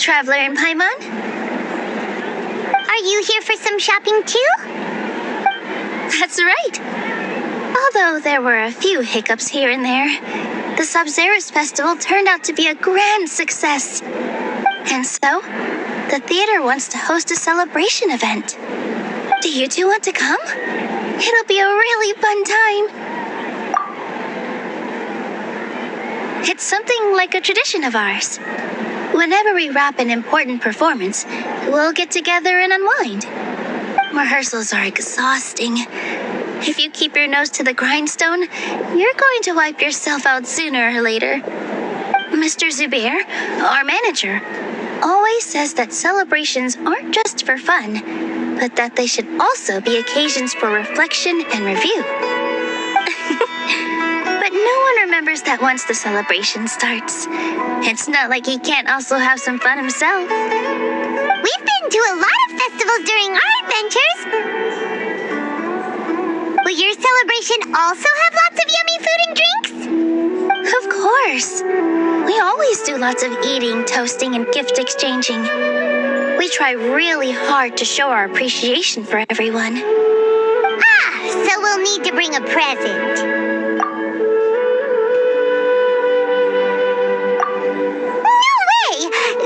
Traveler and Paimon. Are you here for some shopping too? That's right. Although there were a few hiccups here and there, the Sabzerus Festival turned out to be a grand success. And so, the theater wants to host a celebration event. Do you two want to come? It'll be a really fun time. It's something like a tradition of ours. Whenever we wrap an important performance, we'll get together and unwind. Rehearsals are exhausting. If you keep your nose to the grindstone, you're going to wipe yourself out sooner or later. Mr. Zubair, our manager, always says that celebrations aren't just for fun, but that they should also be occasions for reflection and review. But no one remembers that once the celebration starts. It's not like he can't also have some fun himself. We've been to a lot of festivals during our adventures. Will your celebration also have lots of yummy food and drinks? Of course. We always do lots of eating, toasting, and gift exchanging. We try really hard to show our appreciation for everyone. So we'll need to bring a present.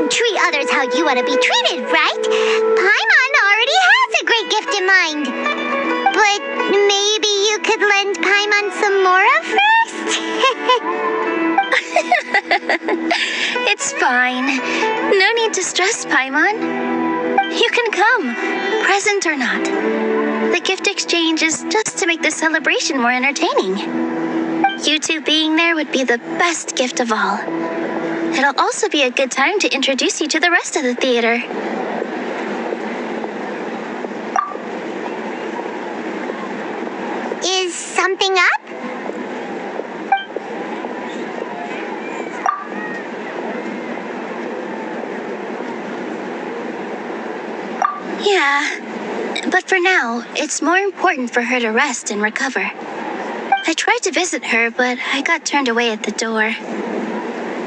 Treat others how you want to be treated, right? Paimon already has a great gift in mind. But maybe you could lend Paimon some more first? It's fine. No need to stress, Paimon. You can come, present or not. The gift exchange is just to make the celebration more entertaining. You two being there would be the best gift of all. It'll also be a good time to introduce you to the rest of the theater. Is something up? Yeah, but for now, it's more important for her to rest and recover. I tried to visit her, but I got turned away at the door.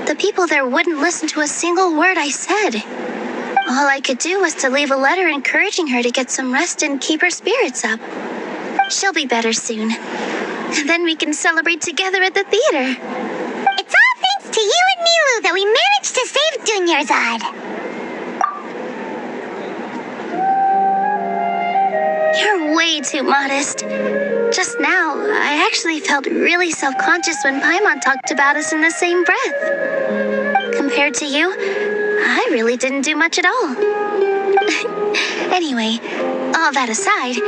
The people there wouldn't listen to a single word I said. All I could do was to leave a letter encouraging her to get some rest and keep her spirits up. She'll be better soon. And then we can celebrate together at the theater. It's all thanks to you and Nilou that we managed to save Dunyarzad. You're way too modest. Just now, I actually felt really self-conscious when Paimon talked about us in the same breath. Compared to you, I really didn't do much at all. Anyway, all that aside,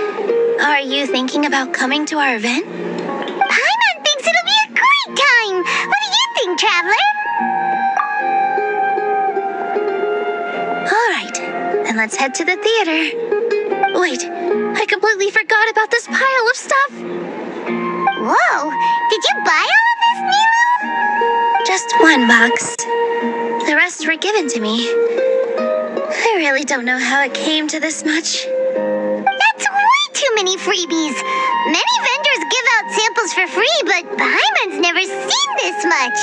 are you thinking about coming to our event? Paimon thinks it'll be a great time! What do you think, Traveler? Alright, then let's head to the theater. Wait, I completely forgot about this pile of stuff. Whoa, did you buy all of this, Nilou? Just one box. The rest were given to me. I really don't know how it came to this much. That's way too many freebies. Many vendors give out samples for free, but Paimon's never seen this much.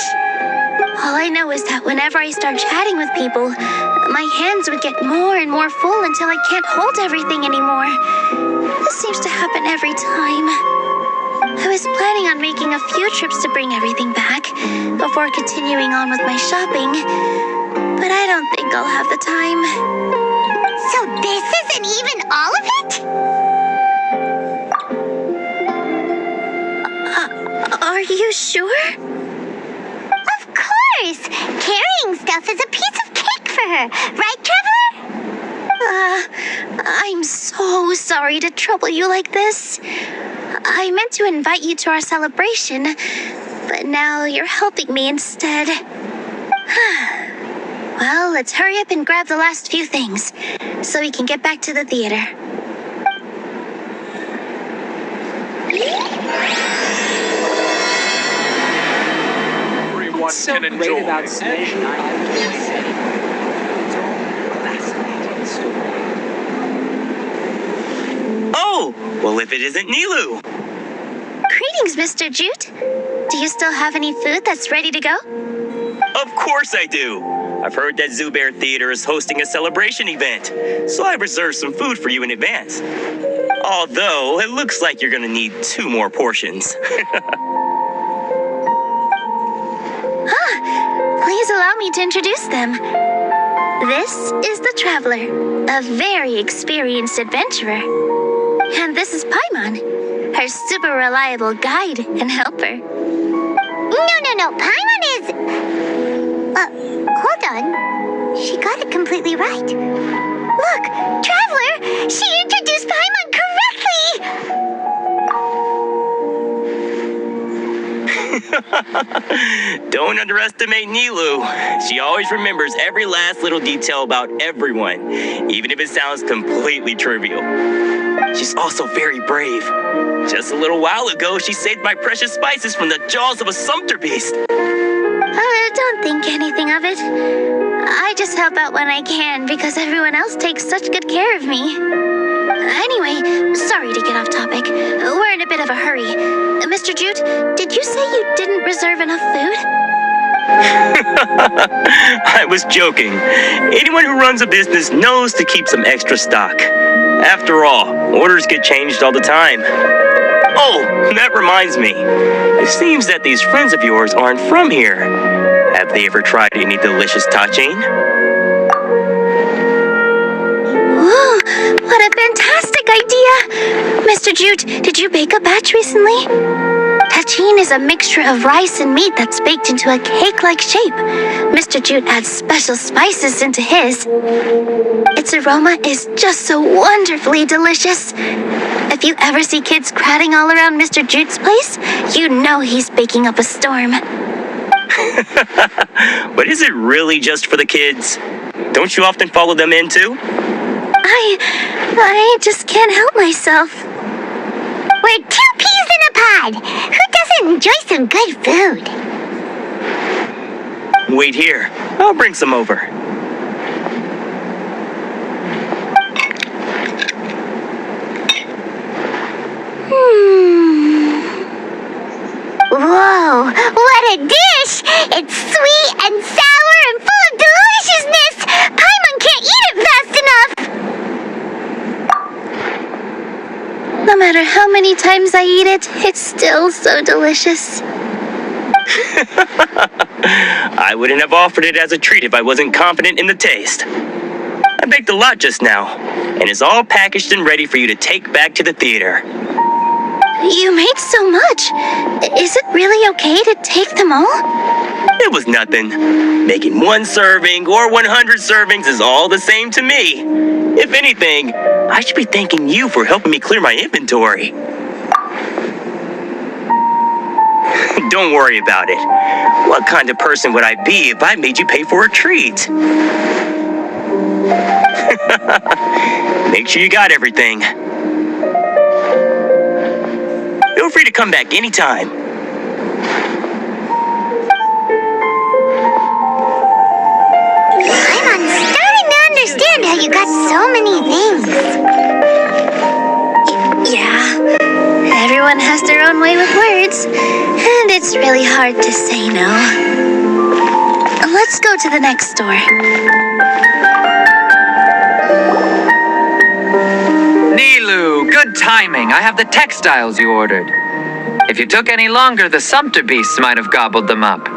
All I know is that whenever I start chatting with people, my hands would get more and more full until I can't hold everything anymore. This seems to happen every time. I was planning on making a few trips to bring everything back before continuing on with my shopping, but I don't think I'll have the time. So this isn't even all of it? Are you sure? Of course! Carrying stuff is a piece of cake for her, right, Traveler? I'm so sorry to trouble you like this. I meant to invite you to our celebration, but now you're helping me instead. Well, let's hurry up and grab the last few things, so we can get back to the theater. Everyone can enjoy. Oh, well, if it isn't Nilou. Greetings, Mr. Jute. Do you still have any food that's ready to go? Of course I do. I've heard that Zubair Theater is hosting a celebration event, so I reserved some food for you in advance. Although, it looks like you're gonna need 2 more portions. Please allow me to introduce them. This is the Traveler, a very experienced adventurer. And this is Paimon, her super reliable guide and helper. No. Paimon is... hold on. She got it completely right. Look, Traveler! She introduced Paimon correctly! Don't underestimate Nilou. She always remembers every last little detail about everyone, even if it sounds completely trivial. She's also very brave. Just a little while ago, she saved my precious spices from the jaws of a sumpter beast. Don't think anything of it. I just help out when I can because everyone else takes such good care of me. Anyway, sorry to get off topic. We're in a bit of a hurry. Mr. Jute, did you say you didn't reserve enough food? I was joking. Anyone who runs a business knows to keep some extra stock. After all, orders get changed all the time. Oh, that reminds me. It seems that these friends of yours aren't from here. Have they ever tried any delicious tachin? Whoa, what a fantastic idea! Mr. Jute, did you bake a batch recently? Tachin is a mixture of rice and meat that's baked into a cake-like shape. Mr. Jute adds special spices into his. Its aroma is just so wonderfully delicious. If you ever see kids crowding all around Mr. Jute's place, you know he's baking up a storm. But is it really just for the kids? Don't you often follow them in too? I just can't help myself. We're 2 peas in a pod. Who doesn't enjoy some good food? Wait here. I'll bring some over. Whoa, what a dish! It's sweet and sour and full of deliciousness! Paimon can't eat it fast enough! No matter how many times I eat it, it's still so delicious. I wouldn't have offered it as a treat if I wasn't confident in the taste. I baked a lot just now, and it's all packaged and ready for you to take back to the theater. You made so much. Is it really okay to take them all? It was nothing. Making 1 serving or 100 servings is all the same to me. If anything, I should be thanking you for helping me clear my inventory. Don't worry about it. What kind of person would I be if I made you pay for a treat? Make sure you got everything. Feel free to come back anytime. I'm starting to understand how you got so many things. Yeah, everyone has their own way with words, and it's really hard to say no. Let's go to the next store. Nilou, good timing. I have the textiles you ordered. If you took any longer, the sumpter beasts might have gobbled them up.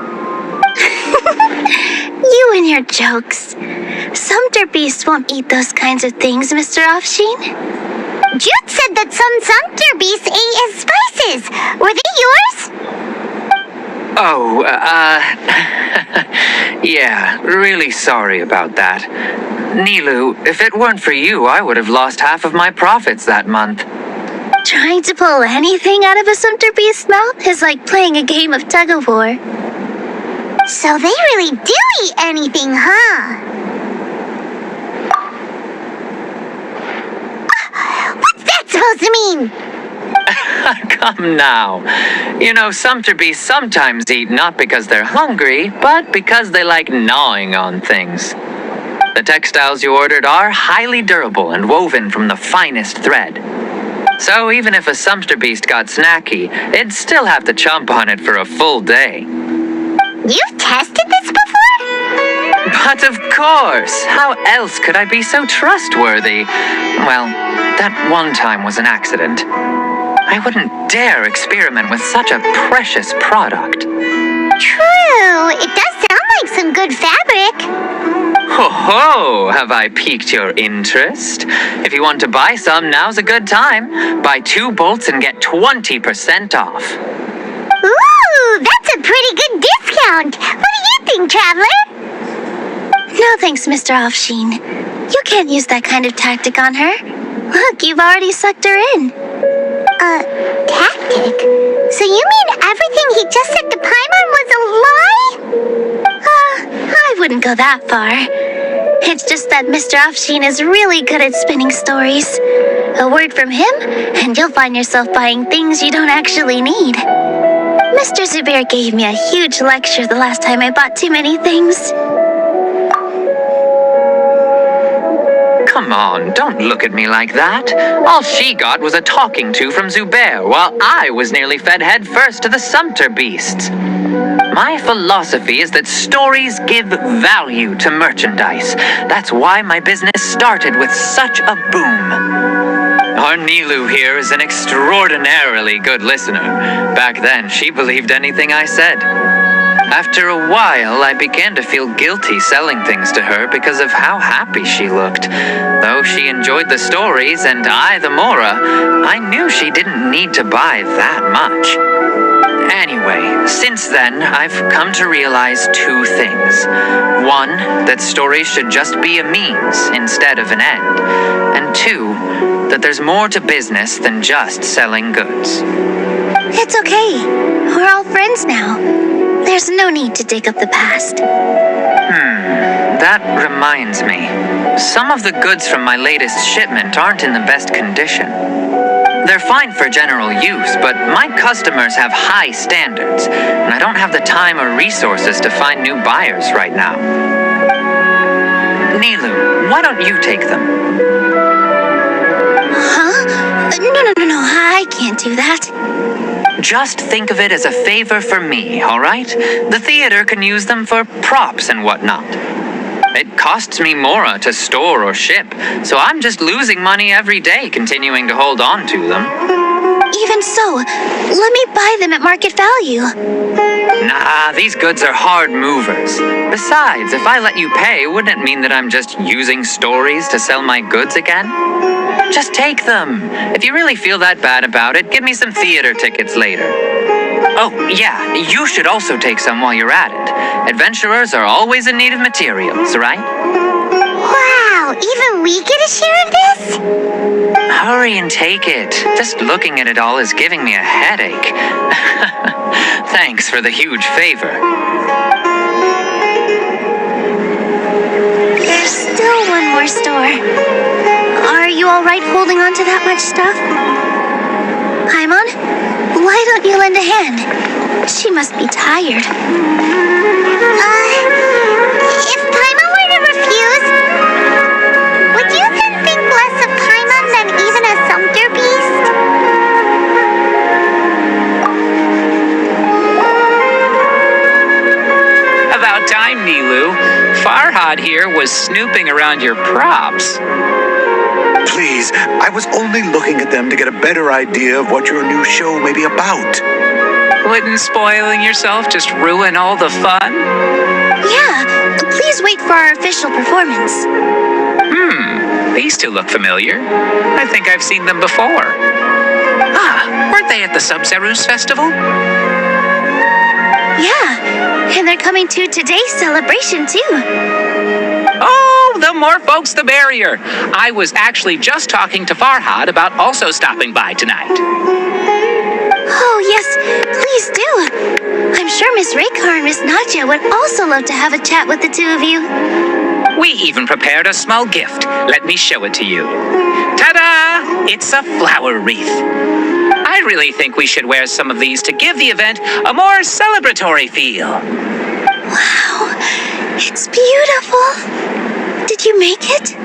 You and your jokes. Sumpter beasts won't eat those kinds of things, Mr. Offsheen. Jute said that some sumpter beasts ate his spices. Were they yours? Oh, yeah, really sorry about that. Nilou, if it weren't for you, I would have lost half of my profits that month. Trying to pull anything out of a sumpter beast's mouth is like playing a game of tug-of-war. So they really do eat anything, huh? What's that supposed to mean? Come now. You know, sumpter beasts sometimes eat not because they're hungry, but because they like gnawing on things. The textiles you ordered are highly durable and woven from the finest thread. So even if a sumpter beast got snacky, it'd still have to chomp on it for a full day. You've tested this before? But of course! How else could I be so trustworthy? Well, that one time was an accident. I wouldn't dare experiment with such a precious product. True, it does sound like some good fabric. Ho ho! Have I piqued your interest? If you want to buy some, now's a good time. Buy 2 bolts and get 20% off. Ooh, that's a pretty good discount. What do you think, Traveler? No thanks, Mr. Offsheen. You can't use that kind of tactic on her. Look, you've already sucked her in. Tactic? So you mean everything he just said to Paimon was a lie? I wouldn't go that far. It's just that Mr. Offsheen is really good at spinning stories. A word from him, and you'll find yourself buying things you don't actually need. Mr. Zubair gave me a huge lecture the last time I bought too many things. Come on, don't look at me like that. All she got was a talking to from Zubair, while I was nearly fed head first to the Sumter beasts. My philosophy is that stories give value to merchandise. That's why my business started with such a boom. Our Nilou here is an extraordinarily good listener. Back then, she believed anything I said. After a while, I began to feel guilty selling things to her because of how happy she looked. Though she enjoyed the stories and I the Mora, I knew she didn't need to buy that much. Anyway, since then, I've come to realize 2 things. 1, that stories should just be a means instead of an end. And 2, that there's more to business than just selling goods. It's okay. We're all friends now. There's no need to dig up the past. That reminds me. Some of the goods from my latest shipment aren't in the best condition. They're fine for general use, but my customers have high standards, and I don't have the time or resources to find new buyers right now. Nilou, why don't you take them? Huh? No, I can't do that. Just think of it as a favor for me, all right? The theater can use them for props and whatnot. It costs me Mora to store or ship, so I'm just losing money every day continuing to hold on to them. Even so, let me buy them at market value. Nah, these goods are hard movers. Besides, if I let you pay, wouldn't it mean that I'm just using stories to sell my goods again? Just take them. If you really feel that bad about it, give me some theater tickets later. Oh, yeah, you should also take some while you're at it. Adventurers are always in need of materials, right? Wow, even we get a share of this? Hurry and take it. Just looking at it all is giving me a headache. Thanks for the huge favor. There's still one more store. Are you all right holding on to that much stuff? Paimon, why don't you lend a hand? She must be tired. If Paimon were to refuse, would you then think less of Paimon than even a Sumter beast? About time, Nilou. Farhad here was snooping around your props. Please, I was only looking at them to get a better idea of what your new show may be about. Wouldn't spoiling yourself just ruin all the fun? Yeah, please wait for our official performance. These 2 look familiar. I think I've seen them before. Weren't they at the Sub-Zerus Festival? Yeah, and they're coming to today's celebration too. Oh, the more folks, the merrier. I was actually just talking to Farhad about also stopping by tonight. Oh, yes, please do. I'm sure Miss Raykar and Miss Nadja would also love to have a chat with the 2 of you. We even prepared a small gift. Let me show it to you. Ta-da! It's a flower wreath. I really think we should wear some of these to give the event a more celebratory feel. Wow, it's beautiful. Did you make it?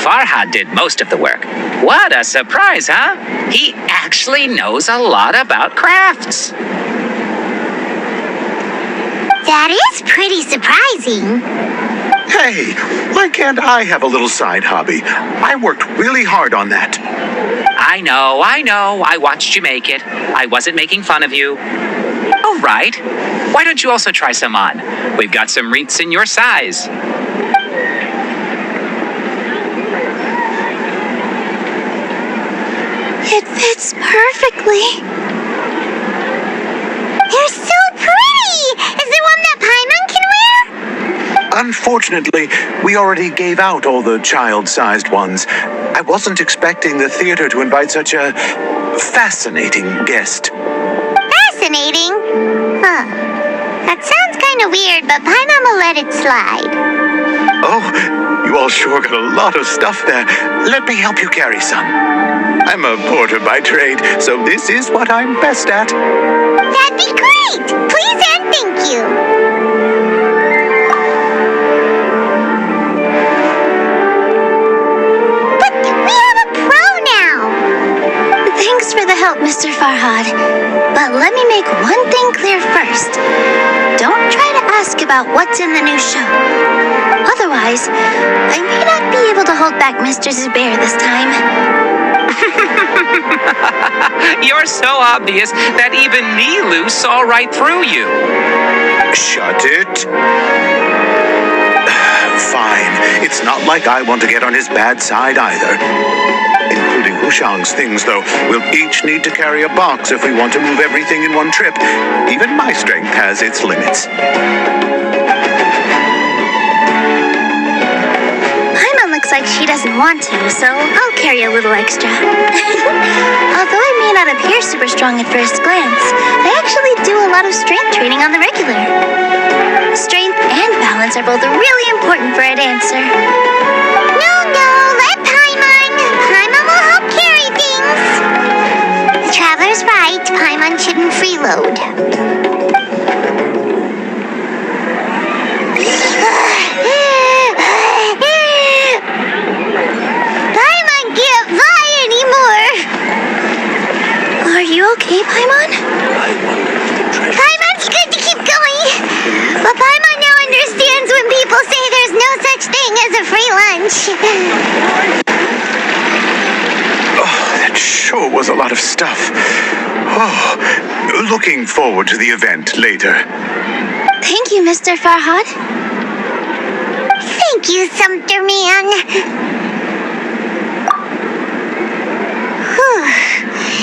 Farhad did most of the work. What a surprise, huh? He actually knows a lot about crafts. That is pretty surprising. Hey, why can't I have a little side hobby? I worked really hard on that. I know. I watched you make it. I wasn't making fun of you. All right. Why don't you also try some on? We've got some wreaths in your size. It fits perfectly. They're so pretty! Is there one that Paimon can wear? Unfortunately, we already gave out all the child-sized ones. I wasn't expecting the theater to invite such a fascinating guest. Fascinating? Huh. That sounds kind of weird, but Paimon will let it slide. Oh, you all sure got a lot of stuff there. Let me help you carry some. I'm a porter by trade, so this is what I'm best at. That'd be great! Please and thank you. But we have a pro now. Thanks for the help, Mr. Farhad. But let me make one thing clear first. Don't try to ask about what's in the new show. Otherwise, I may not be able to hold back Mr. Zubair this time. You're so obvious that even Nilou saw right through you. Shut it. Fine. It's not like I want to get on his bad side either. Including Wushang's things, though. We'll each need to carry a box if we want to move everything in one trip. Even my strength has its limits. Paimon looks like she doesn't want to, so I'll carry a little extra. Although I may not appear super strong at first glance, I actually do a lot of strength training on the regular. Strength and balance are both really important for a dancer. No, let Paimon. Paimon will help carry things. The traveler's right. Paimon shouldn't freeload. Paimon can't fly anymore. Are you okay, Paimon? Paimon's good to keep going. But Paimon now understands when people say there's no such thing as a free lunch. Oh, that sure was a lot of stuff. Oh, looking forward to the event later. Thank you, Mr. Farhad. Thank you, Sumpter Man.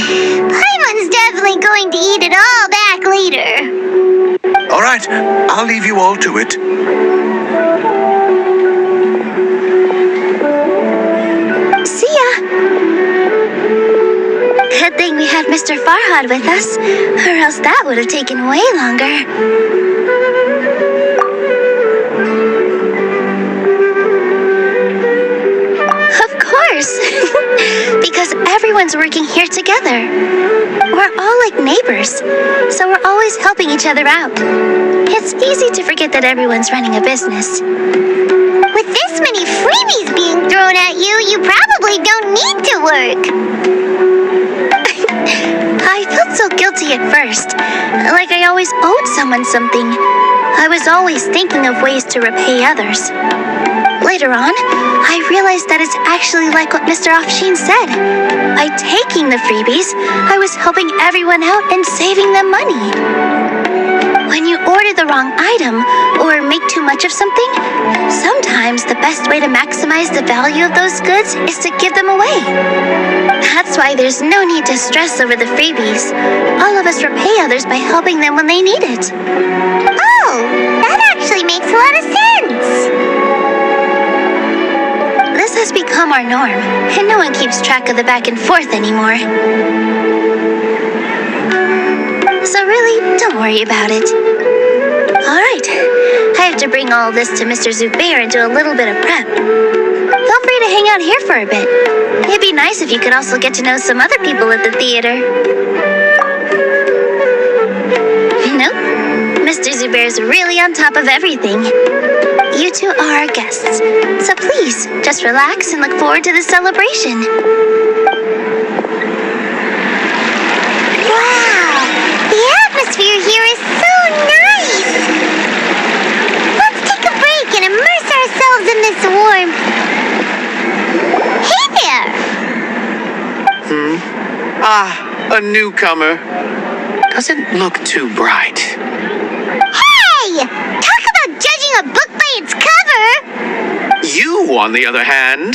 Paimon's definitely going to eat it all back later. All right, I'll leave you all to it. See ya. Good thing we had Mr. Farhad with us, or else that would have taken way longer. Of course. Because everyone's working here together. We're all like neighbors, so we're always helping each other out. It's easy to forget that everyone's running a business. With this many freebies being thrown at you, you probably don't need to work. I felt so guilty at first, like I always owed someone something. I was always thinking of ways to repay others. Later on, I realized that it's actually like what Mr. Afshin said. By taking the freebies, I was helping everyone out and saving them money. When you order the wrong item or make too much of something, sometimes the best way to maximize the value of those goods is to give them away. That's why there's no need to stress over the freebies. All of us repay others by helping them when they need it. Oh, that actually makes a lot of sense. This has become our norm, and no one keeps track of the back and forth anymore. So really, don't worry about it. Alright, I have to bring all this to Mr. Zubair and do a little bit of prep. Feel free to hang out here for a bit. It'd be nice if you could also get to know some other people at the theater. Nope, Mr. Zubair's really on top of everything. You two are our guests, so please, just relax and look forward to the celebration. Wow, the atmosphere here is so nice. A newcomer. Doesn't look too bright. Hey! Talk about judging a book by its cover! You, on the other hand,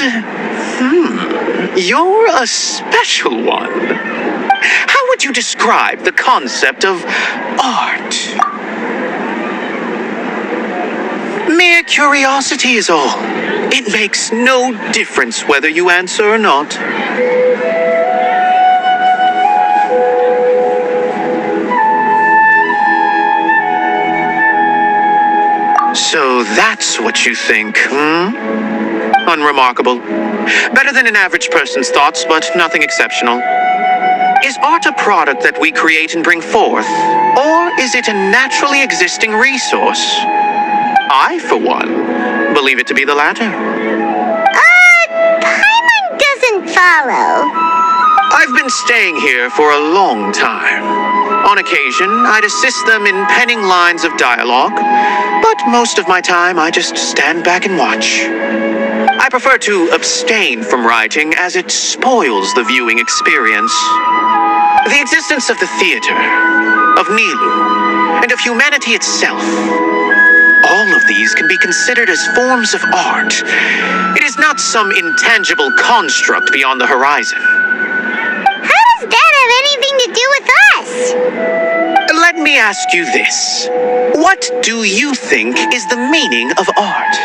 you're a special one. How would you describe the concept of art? Mere curiosity is all. It makes no difference whether you answer or not. So that's what you think, Unremarkable. Better than an average person's thoughts, but nothing exceptional. Is art a product that we create and bring forth? Or is it a naturally existing resource? I, for one, believe it to be the latter. Paimon doesn't follow. I've been staying here for a long time. On occasion, I'd assist them in penning lines of dialogue, but most of my time I just stand back and watch. I prefer to abstain from writing as it spoils the viewing experience. The existence of the theater, of Nilou, and of humanity itself, all of these can be considered as forms of art. It is not some intangible construct beyond the horizon. How does that have anything to do with us? Let me ask you this. What do you think is the meaning of art?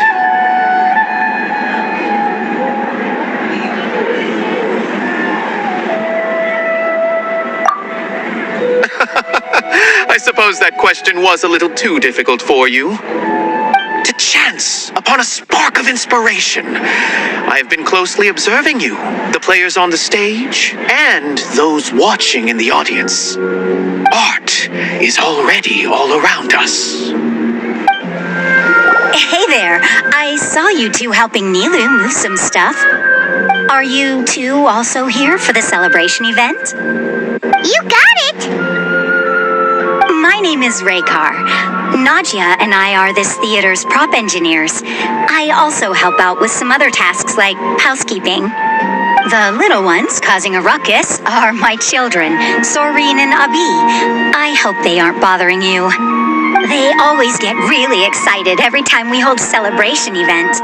I suppose that question was a little too difficult for you. To chance upon a spark of inspiration, I have been closely observing you, the players on the stage, and those watching in the audience. Art is already all around us. Hey there, I saw you two helping Nilou move some stuff. Are you two also here for the celebration event? You got it! My name is Raykar. Nadia and I are this theater's prop engineers. I also help out with some other tasks like housekeeping. The little ones causing a ruckus are my children, Soreen and Abi. I hope they aren't bothering you. They always get really excited every time we hold a celebration event.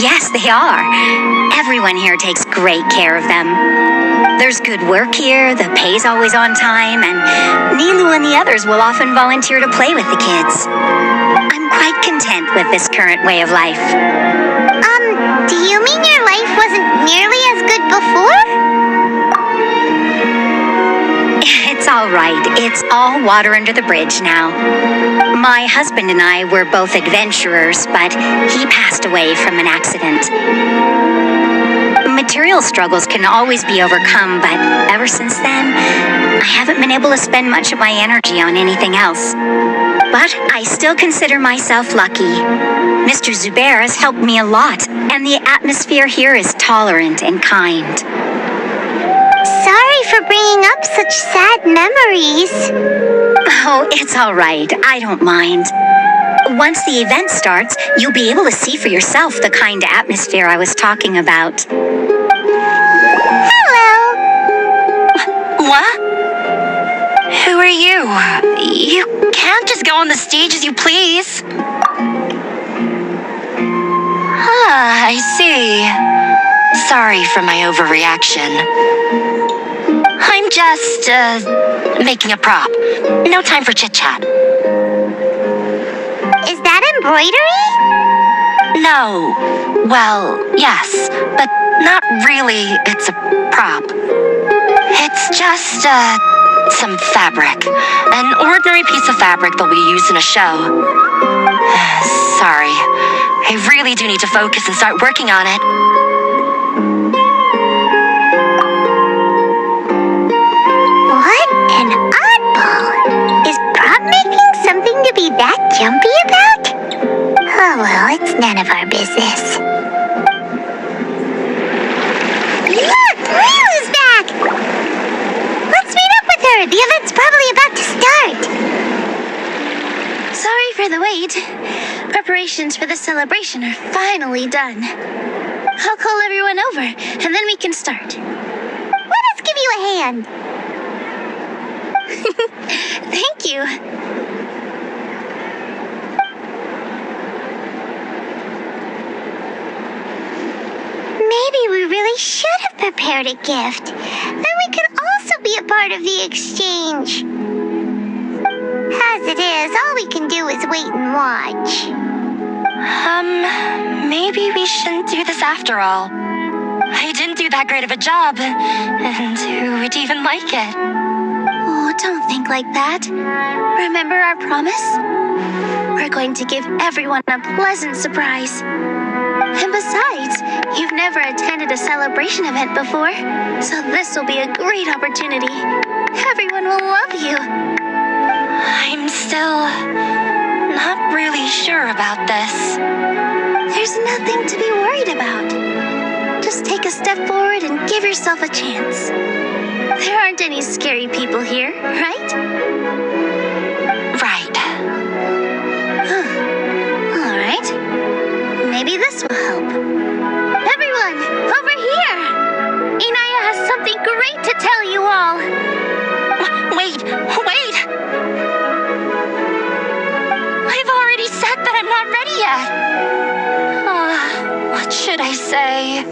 Yes, they are. Everyone here takes great care of them. There's good work here, the pay's always on time, and Nilou and the others will often volunteer to play with the kids. I'm quite content with this current way of life. Do you mean your life wasn't nearly as good before? It's all right. It's all water under the bridge now. My husband and I were both adventurers, but he passed away from an accident. Material struggles can always be overcome, but ever since then, I haven't been able to spend much of my energy on anything else. But I still consider myself lucky. Mr. Zubair has helped me a lot, and the atmosphere here is tolerant and kind. Sorry for bringing up such sad memories. Oh, it's all right. I don't mind. Once the event starts, you'll be able to see for yourself the kind of atmosphere I was talking about. Hello. What? Who are you? You can't just go on the stage as you please. Ah, I see. Sorry for my overreaction. I'm just, making a prop. No time for chit-chat. Is that embroidery? No. Well, yes, but not really. It's a prop. It's just, some fabric. An ordinary piece of fabric that we use in a show. Sorry. I really do need to focus and start working on it. What an oddball. Is prop making something to be that jumpy about? Oh well, it's none of our business. Look! Lilu's back! Let's meet up with her! The event's probably about to start! Sorry for the wait. Preparations for the celebration are finally done. I'll call everyone over, and then we can start. What does you a hand. Thank you. Maybe we really should have prepared a gift. Then we could also be a part of the exchange. As it is, all we can do is wait and watch. Maybe we shouldn't do this after all. I didn't do that great of a job, and who would even like it? Oh, don't think like that. Remember our promise? We're going to give everyone a pleasant surprise. And besides, you've never attended a celebration event before, so this will be a great opportunity. Everyone will love you. I'm still not really sure about this. There's nothing to be worried about. Just take a step forward and give yourself a chance. There aren't any scary people here, right? Right. All right. Maybe this will help. Everyone, over here! Inaya has something great to tell you all. Wait! I've already said that I'm not ready yet. What should I say?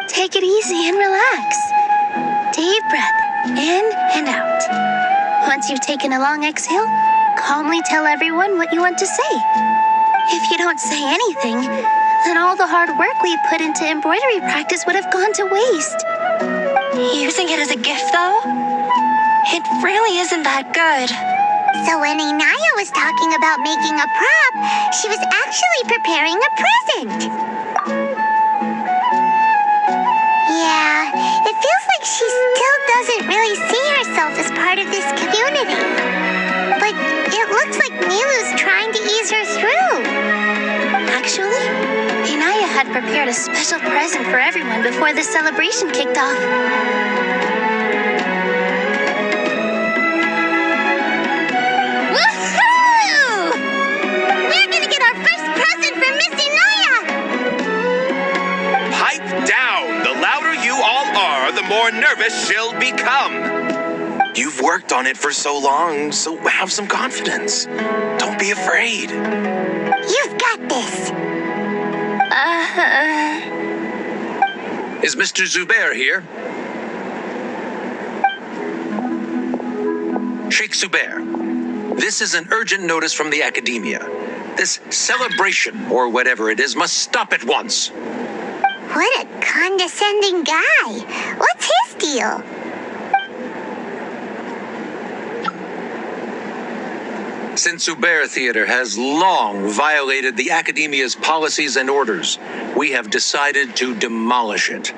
Take it easy and relax. Deep breath, in and out. Once you've taken a long exhale, calmly tell everyone what you want to say. If you don't say anything, then all the hard work we put into embroidery practice would have gone to waste. Using it as a gift, though? It really isn't that good. So when Inaya was talking about making a prop, she was actually preparing a present. Yeah, it feels like she still doesn't really see herself as part of this community. But it looks like Nilou's trying to ease her through. Actually, Inaya had prepared a special present for everyone before the celebration kicked off. Woohoo! We're gonna get our first present from Miss Inaya! Pipe down! The louder you all are, the more nervous she'll become. You've worked on it for so long, so have some confidence. Don't be afraid. You've got this. Is Mr. Zubair here? Sheikh Zubair, this is an urgent notice from the academia. This celebration, or whatever it is, must stop at once. What a condescending guy. What's his deal? Since Zubair Theater has long violated the academia's policies and orders, we have decided to demolish it.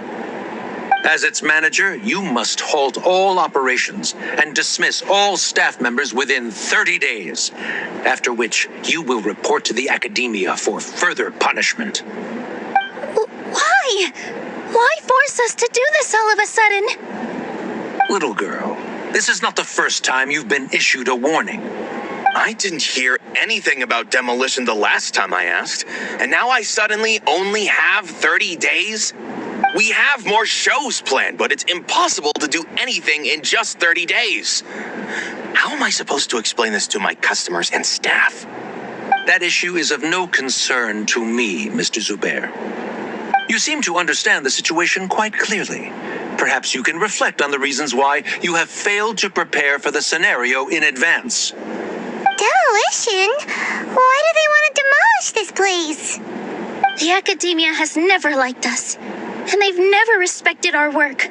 As its manager, you must halt all operations and dismiss all staff members within 30 days, after which you will report to the academia for further punishment. Why? Why force us to do this all of a sudden? Little girl, this is not the first time you've been issued a warning. I didn't hear anything about demolition the last time I asked, and now I suddenly only have 30 days? We have more shows planned, but it's impossible to do anything in just 30 days. How am I supposed to explain this to my customers and staff? That issue is of no concern to me, Mr. Zubair. You seem to understand the situation quite clearly. Perhaps you can reflect on the reasons why you have failed to prepare for the scenario in advance. Demolition? Why do they want to demolish this place? The academia has never liked us, and they've never respected our work.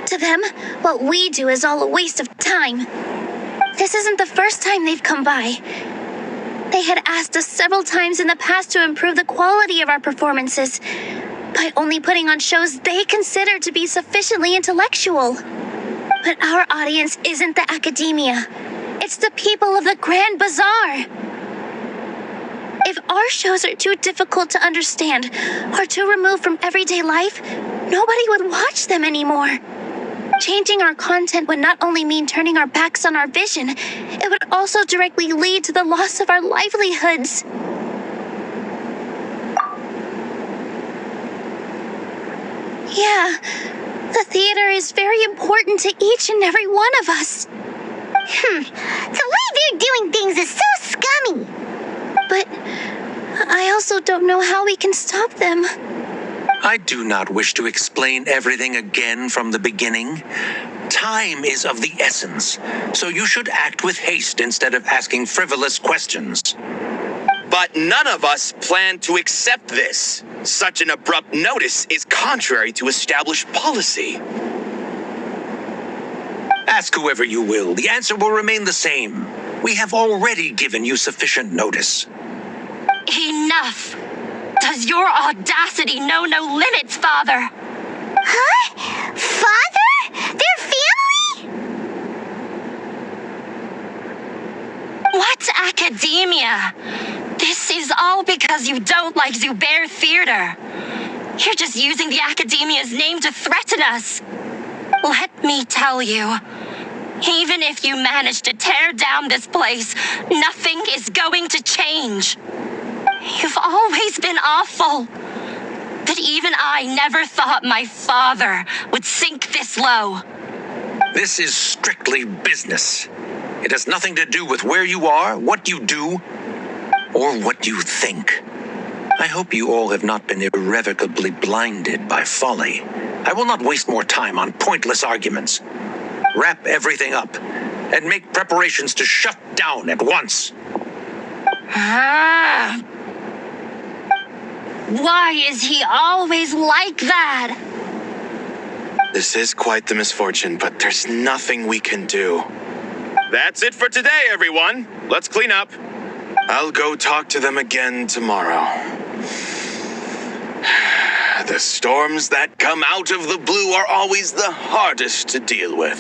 To them, what we do is all a waste of time. This isn't the first time they've come by. They had asked us several times in the past to improve the quality of our performances by only putting on shows they consider to be sufficiently intellectual. But our audience isn't the academia. It's the people of the Grand Bazaar. If our shows are too difficult to understand or too removed from everyday life, nobody would watch them anymore. Changing our content would not only mean turning our backs on our vision, it would also directly lead to the loss of our livelihoods. Yeah, The theater is very important to each and every one of us. The way they're doing things is so scummy. But I also don't know how we can stop them. I do not wish to explain everything again from the beginning. Time is of the essence, so you should act with haste instead of asking frivolous questions. But none of us plan to accept this. Such an abrupt notice is contrary to established policy. Ask whoever you will, the answer will remain the same. We have already given you sufficient notice. Enough! Does your audacity know no limits, Father? Huh? Father? Their family? What academia? This is all because you don't like Zubair Theater. You're just using the academia's name to threaten us. Let me tell you, even if you manage to tear down this place, nothing is going to change. You've always been awful. But even I never thought my father would sink this low. This is strictly business. It has nothing to do with where you are, what you do, or what you think. I hope you all have not been irrevocably blinded by folly. I will not waste more time on pointless arguments. Wrap everything up and make preparations to shut down at once. Why is he always like that? This is quite the misfortune, but there's nothing we can do. That's it for today, everyone. Let's clean up. I'll go talk to them again tomorrow. The storms that come out of the blue are always the hardest to deal with.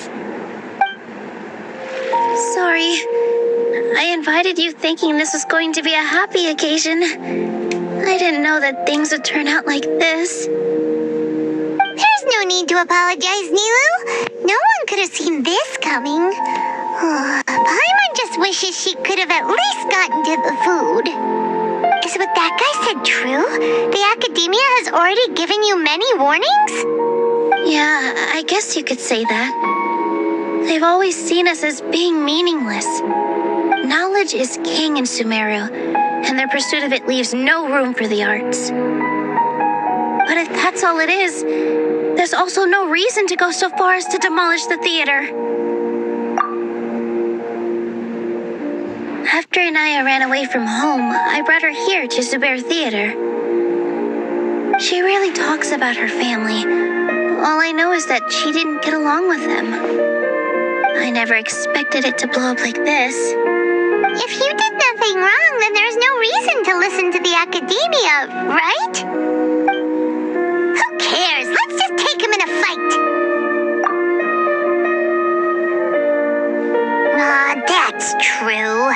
Sorry. I invited you thinking this was going to be a happy occasion. I didn't know that things would turn out like this. There's no need to apologize, Nilou. No one could have seen this coming. Paimon just wishes she could have at least gotten to the food. Is what that guy said true? The academia has already given you many warnings? Yeah, I guess you could say that. They've always seen us as being meaningless. Knowledge is king in Sumeru, and their pursuit of it leaves no room for the arts. But if that's all it is, there's also no reason to go so far as to demolish the theater. After Anaya ran away from home, I brought her here to Zubair Theater. She rarely talks about her family. All I know is that she didn't get along with them. I never expected it to blow up like this. If you did nothing wrong, then there's no reason to listen to the academia, right? Who cares? Let's just take him in a fight. That's true.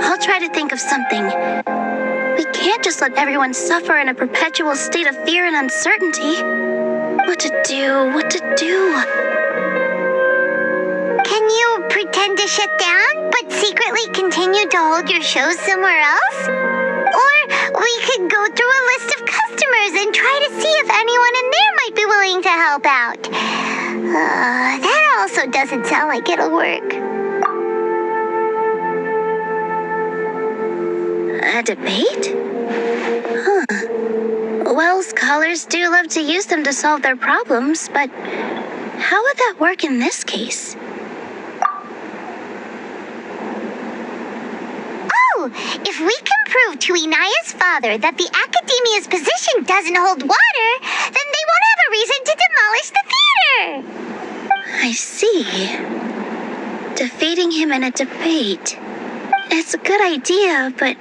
I'll try to think of something. We can't just let everyone suffer in a perpetual state of fear and uncertainty. What to do? Can you pretend to shut down, but secretly continue to hold your shows somewhere else? Or we could go through a list of customers and try to see if anyone in there might be willing to help out. That also doesn't sound like it'll work. A debate? Huh. Well, scholars do love to use them to solve their problems, but how would that work in this case? Oh, if we can prove to Inaya's father that the academia's position doesn't hold water, then they won't have a reason to demolish the theater. I see. Defeating him in a debate. It's a good idea, but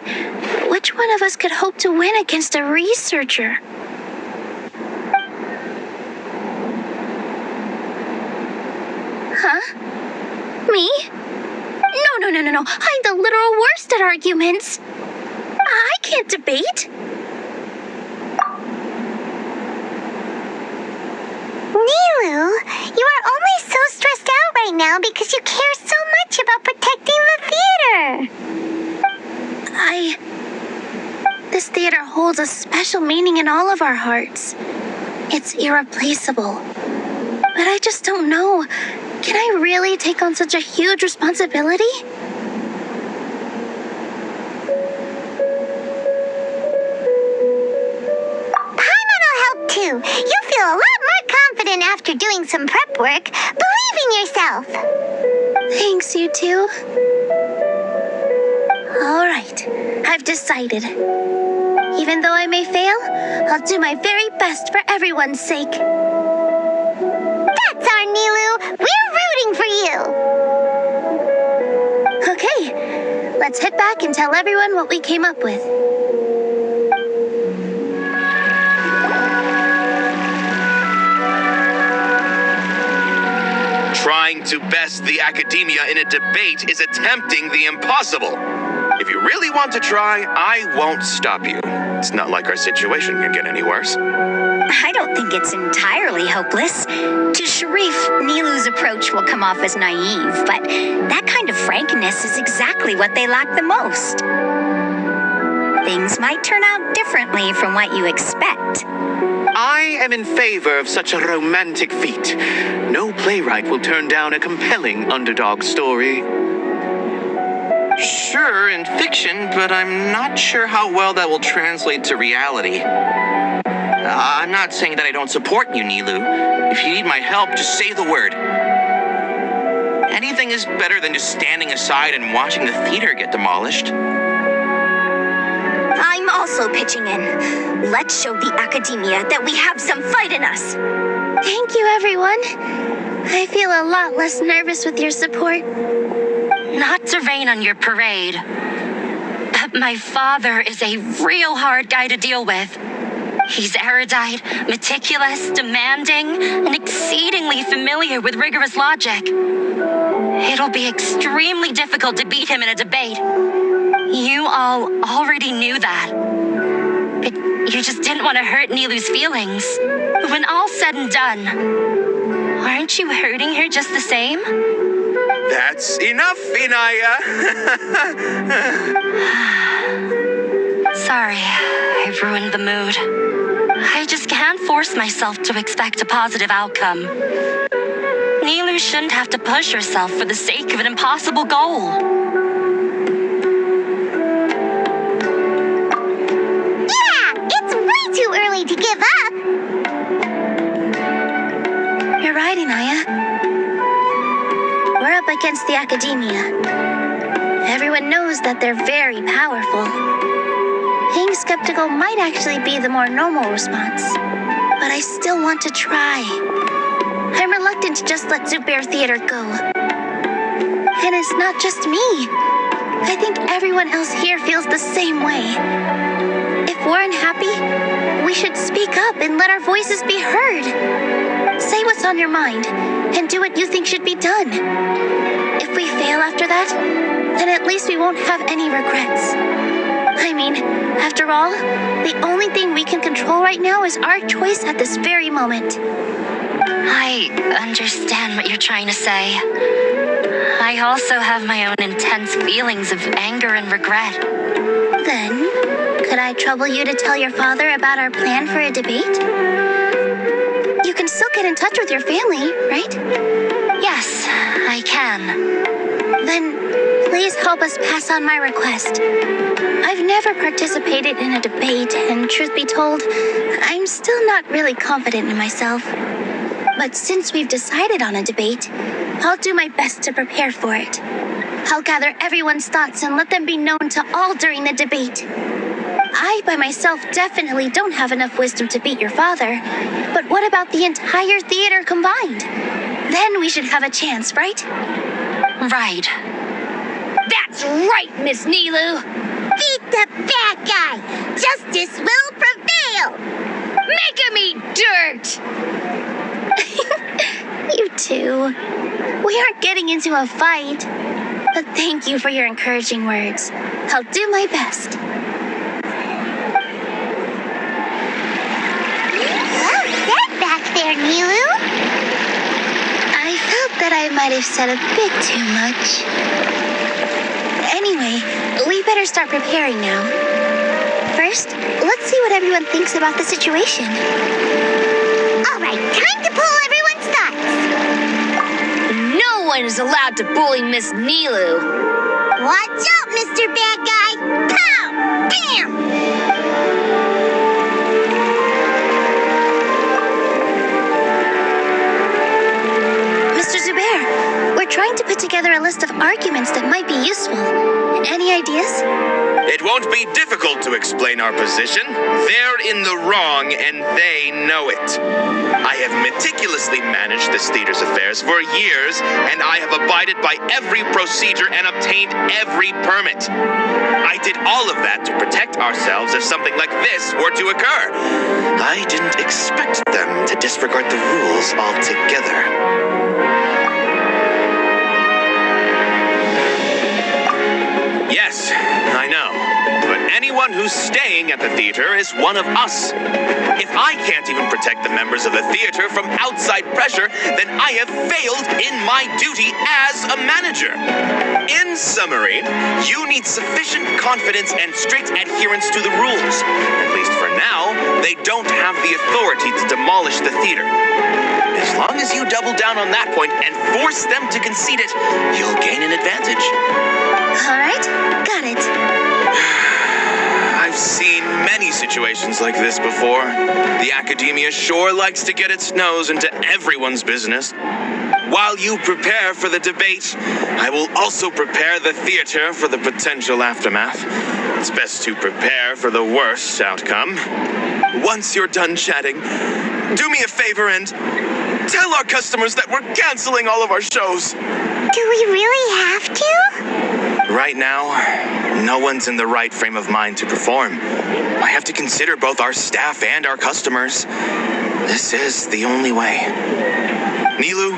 which one of us could hope to win against a researcher? Huh? Me? No. I'm the literal worst at arguments. I can't debate. Nilou, you are only so stressed out right now because you care so much about protecting the theater. This theater holds a special meaning in all of our hearts. It's irreplaceable. but I just don't know. Can I really take on such a huge responsibility? Paimon'll help too. You feel a lot more confident after doing some prep work. Believe in yourself. Thanks, you two. All right, I've decided. Even though I may fail, I'll do my very best for everyone's sake. That's our Nilou. We're rooting for you. Okay, let's head back and tell everyone what we came up with. Trying to best the academia in a debate is attempting the impossible. If you really want to try, I won't stop you. It's not like our situation can get any worse. I don't think it's entirely hopeless. To Sharif, Nilou's approach will come off as naive, but that kind of frankness is exactly what they lack the most. Things might turn out differently from what you expect. I am in favor of such a romantic feat. No playwright will turn down a compelling underdog story. Sure, in fiction, but I'm not sure how well that will translate to reality. I'm not saying that I don't support you, Nilou. If you need my help, just say the word. Anything is better than just standing aside and watching the theater get demolished. I'm also pitching in. Let's show the academia that we have some fight in us. Thank you, everyone. I feel a lot less nervous with your support. Not to rain on your parade, but my father is a real hard guy to deal with. He's erudite, meticulous, demanding, and exceedingly familiar with rigorous logic. It'll be extremely difficult to beat him in a debate. You all already knew that. But you just didn't want to hurt Nilou's feelings. When all's said and done, aren't you hurting her just the same? That's enough, Inaya. Sorry, I ruined the mood. I just can't force myself to expect a positive outcome. Nilou shouldn't have to push herself for the sake of an impossible goal. Yeah, it's way too early to give up. You're right, Inaya. We're up against the academia. Everyone knows that they're very powerful. Being skeptical might actually be the more normal response, but I still want to try. I'm reluctant to just let Zubair Theater go. And it's not just me. I think everyone else here feels the same way. If we're unhappy, we should speak up and let our voices be heard. Say what's on your mind and do what you think should be done. If we fail after that, then at least we won't have any regrets. I mean, after all, the only thing we can control right now is our choice at this very moment. I understand what you're trying to say. I also have my own intense feelings of anger and regret. Then, could I trouble you to tell your father about our plan for a debate? You can still get in touch with your family, right? Yes, I can. Then, please help us pass on my request. I've never participated in a debate, and truth be told, I'm still not really confident in myself. But since we've decided on a debate, I'll do my best to prepare for it. I'll gather everyone's thoughts and let them be known to all during the debate. I, by myself, definitely don't have enough wisdom to beat your father. But what about the entire theater combined? Then we should have a chance, right? Right. That's right, Miss Nilou. Beat the bad guy. Justice will prevail. Make him eat dirt! You two. We aren't getting into a fight. But thank you for your encouraging words. I'll do my best. Well said back there, Nilou. I felt that I might have said a bit too much. Anyway, we better start preparing now. First, let's see what everyone thinks about the situation. All right, time to pull everyone's thoughts. one is allowed to bully Miss Nilou. Watch out, Mr. Bad Guy! Pow! Bam! Mr. Zubair, we're trying to put together a list of arguments that might be useful. Any ideas? It won't be difficult to explain our position. They're in the wrong, and they know it. I have meticulously managed this theater's affairs for years, and I have abided by every procedure and obtained every permit. I did all of that to protect ourselves if something like this were to occur. I didn't expect them to disregard the rules altogether. Yes, I know. But anyone who's staying at the theater is one of us. If I can't even protect the members of the theater from outside pressure, then I have failed in my duty as a manager. In summary, you need sufficient confidence and strict adherence to the rules. At least for now, they don't have the authority to demolish the theater. As long as you double down on that point and force them to concede it, you'll gain an advantage. All right, got it. I've seen many situations like this before. The academia sure likes to get its nose into everyone's business. While you prepare for the debate, I will also prepare the theater for the potential aftermath. It's best to prepare for the worst outcome. Once you're done chatting, do me a favor and tell our customers that we're canceling all of our shows. Do we really have to? Right now, no one's in the right frame of mind to perform. I have to consider both our staff and our customers. This is the only way. Nilou,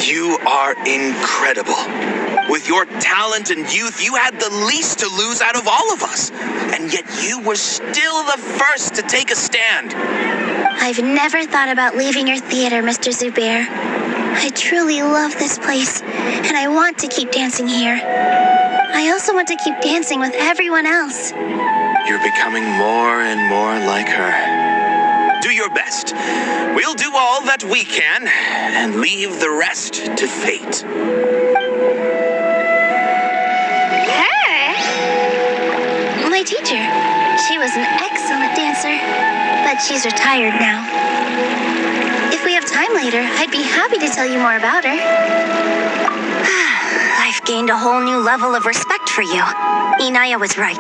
you are incredible. With your talent and youth, you had the least to lose out of all of us. And yet you were still the first to take a stand. I've never thought about leaving your theater, Mr. Zubair. I truly love this place, and I want to keep dancing here. I also want to keep dancing with everyone else. You're becoming more and more like her. Do your best. We'll do all that we can, and leave the rest to fate. Her? My teacher. She was an excellent dancer, but she's retired now. If we have time later, I'd be happy to tell you more about her. I've gained a whole new level of respect for you. Inaya was right.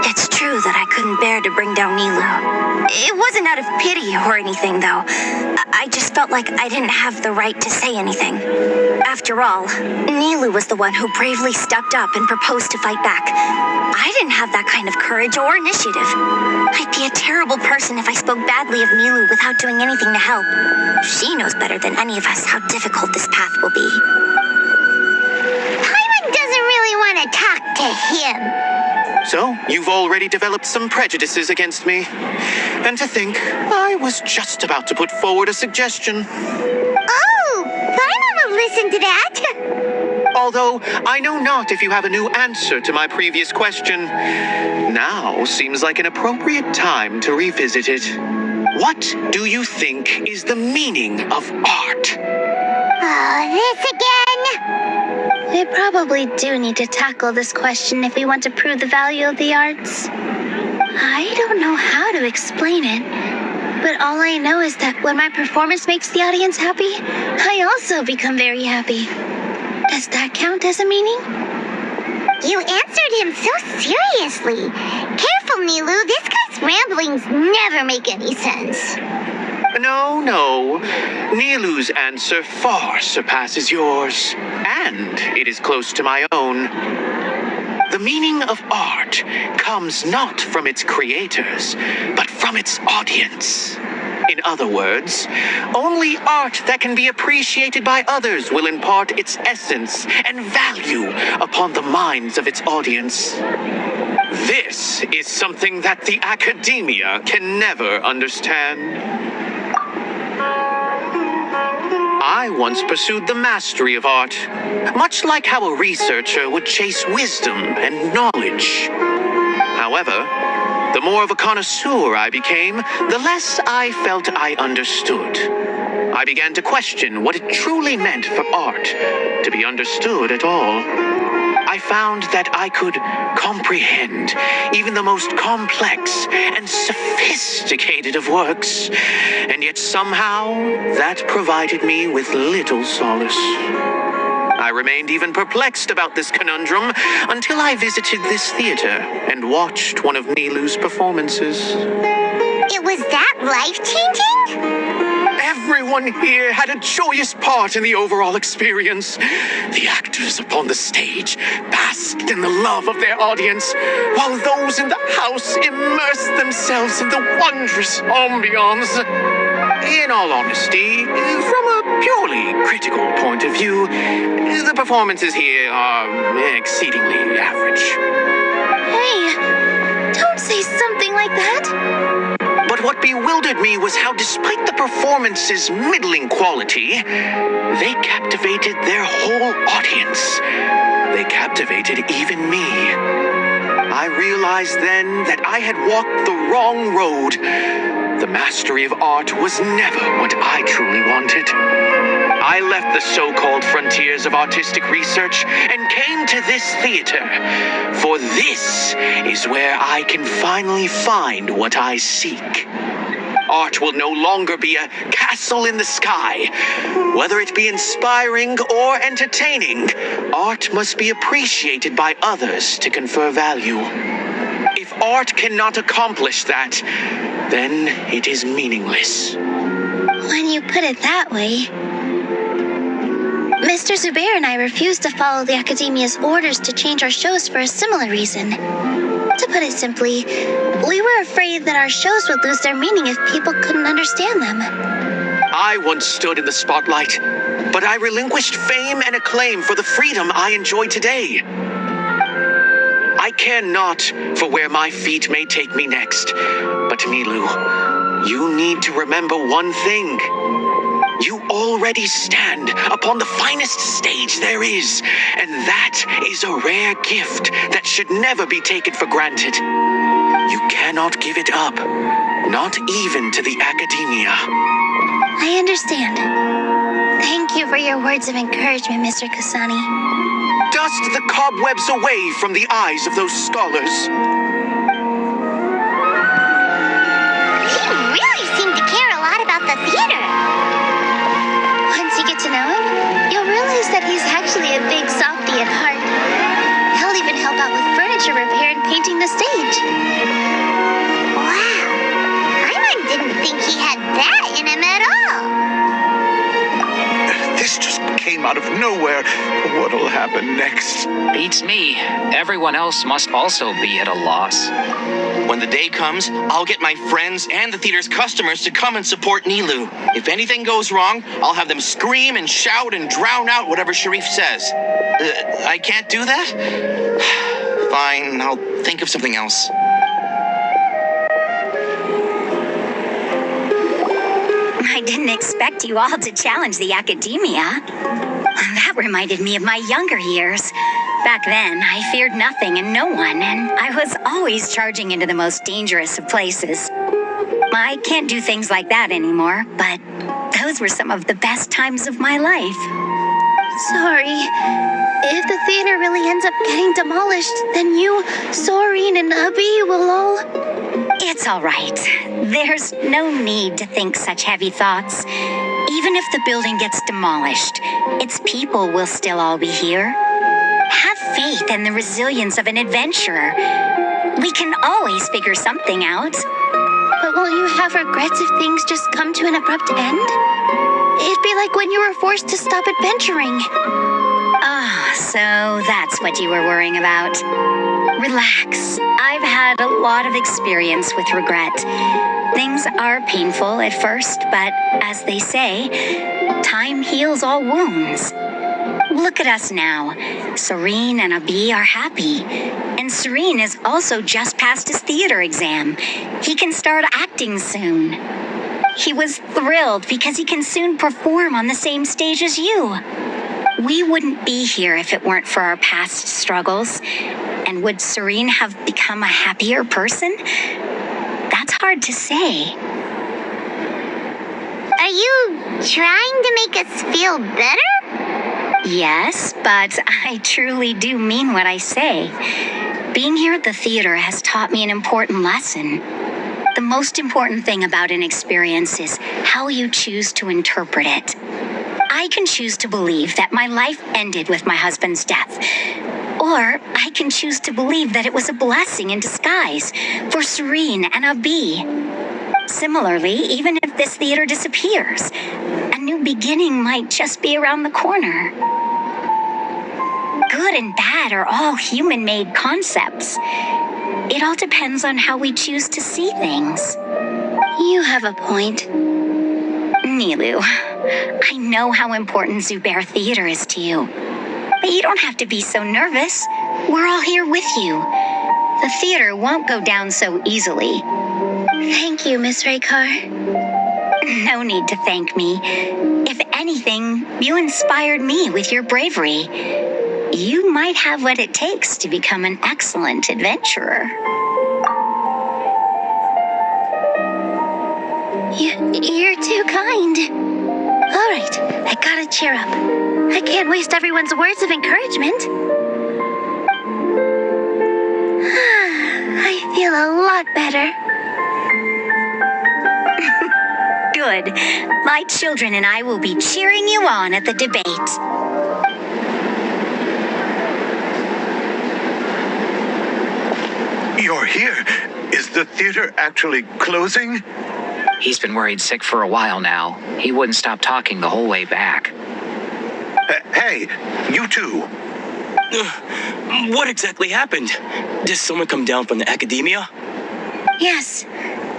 It's true that I couldn't bear to bring down Nilou. It wasn't out of pity or anything, though. I just felt like I didn't have the right to say anything. After all, Nilou was the one who bravely stepped up and proposed to fight back. I didn't have that kind of courage or initiative. I'd be a terrible person if I spoke badly of Nilou without doing anything to help. She knows better than any of us how difficult this path will be. Paimon doesn't really want to talk to him. So, you've already developed some prejudices against me. And to think, I was just about to put forward a suggestion. Oh, Paimon will listen to that. Although, I know not if you have a new answer to my previous question. Now seems like an appropriate time to revisit it. What do you think is the meaning of art? Oh, this again? We probably do need to tackle this question if we want to prove the value of the arts. I don't know how to explain it, but all I know is that when my performance makes the audience happy, I also become very happy. Does that count as a meaning? You answered him so seriously. Careful, Nilou. This guy's ramblings never make any sense. No. Nilou's answer far surpasses yours, and it is close to my own. The meaning of art comes not from its creators, but from its audience. In other words, only art that can be appreciated by others will impart its essence and value upon the minds of its audience. This is something that the academia can never understand. I once pursued the mastery of art, much like how a researcher would chase wisdom and knowledge. However, the more of a connoisseur I became, the less I felt I understood. I began to question what it truly meant for art to be understood at all. I found that I could comprehend even the most complex and sophisticated of works, and yet somehow that provided me with little solace. I remained even perplexed about this conundrum until I visited this theater and watched one of Nilou's performances. It was that life-changing? Everyone here had a joyous part in the overall experience. The actors upon the stage basked in the love of their audience, while those in the house immersed themselves in the wondrous ambiance. In all honesty, from a purely critical point of view, the performances here are exceedingly average. Hey, don't say something like that. But what bewildered me was how, despite the performance's middling quality, they captivated their whole audience. They captivated even me. I realized then that I had walked the wrong road. The mastery of art was never what I truly wanted. I left the so-called frontiers of artistic research and came to this theater, for this is where I can finally find what I seek. Art will no longer be a castle in the sky. Whether it be inspiring or entertaining, art must be appreciated by others to confer value. If art cannot accomplish that, then it is meaningless. When you put it that way, Mr. Zubair and I refused to follow the Academia's orders to change our shows for a similar reason. To put it simply, we were afraid that our shows would lose their meaning if people couldn't understand them. I once stood in the spotlight, but I relinquished fame and acclaim for the freedom I enjoy today. I care not for where my feet may take me next, but Nilou, you need to remember one thing. You already stand upon the finest stage there is, and that is a rare gift that should never be taken for granted. You cannot give it up, not even to the Academia. I understand. Thank you for your words of encouragement, Mr. Kasani. Dust the cobwebs away from the eyes of those scholars. He really seemed to care a lot about the theater. Once you get to know him, you'll realize that he's actually a big softie at heart. He'll even help out with furniture repair and painting the stage. Wow. Paimon didn't think he had that in him at all. This just came out of nowhere. What'll happen next? Beats me. Everyone else must also be at a loss. When the day comes, I'll get my friends and the theater's customers to come and support Nilou. If anything goes wrong, I'll have them scream and shout and drown out whatever Sharif says. I can't do that? Fine, I'll think of something else. I didn't expect you all to challenge the Academia. That reminded me of my younger years. Back then, I feared nothing and no one, and I was always charging into the most dangerous of places. I can't do things like that anymore, but those were some of the best times of my life. Sorry. If the theater really ends up getting demolished, then you, Soren, and Abi will all... It's all right. There's no need to think such heavy thoughts. Even if the building gets demolished, its people will still all be here. Have faith in the resilience of an adventurer. We can always figure something out. But won't you have regrets if things just come to an abrupt end? It'd be like when you were forced to stop adventuring. Ah, so that's what you were worrying about. Relax. I've had a lot of experience with regret. Things are painful at first, but as they say, time heals all wounds. Look at us now. Serene and Abi are happy. And Serene is also just passed his theater exam. He can start acting soon. He was thrilled because he can soon perform on the same stage as you. We wouldn't be here if it weren't for our past struggles. And would Serene have become a happier person? That's hard to say. Are you Trying to make us feel better? Yes, but I truly do mean what I say. Being here at the theater has taught me an important lesson. The most important thing about an experience is how you choose to interpret it. I can choose to believe that my life ended with my husband's death. Or I can choose to believe that it was a blessing in disguise for Serene and Abi. Similarly, even if this theater disappears, a new beginning might just be around the corner. Good and bad are all human-made concepts. It all depends on how we choose to see things. You have a point. Nilou, I know how important Zubair Theater is to you. But you don't have to be so nervous. We're all here with you. The theater won't go down so easily. Thank you, Miss Raykar. No need to thank me. If anything, you inspired me with your bravery. You might have what it takes to become an excellent adventurer. You're too kind. All right, I gotta cheer up. I can't waste everyone's words of encouragement. I feel a lot better. Good. My children and I will be cheering you on at the debate. You're here. Is the theater actually closing? He's been worried sick for a while now. He wouldn't stop talking the whole way back. Hey, you two. What exactly happened? Did someone come down from the academia? Yes.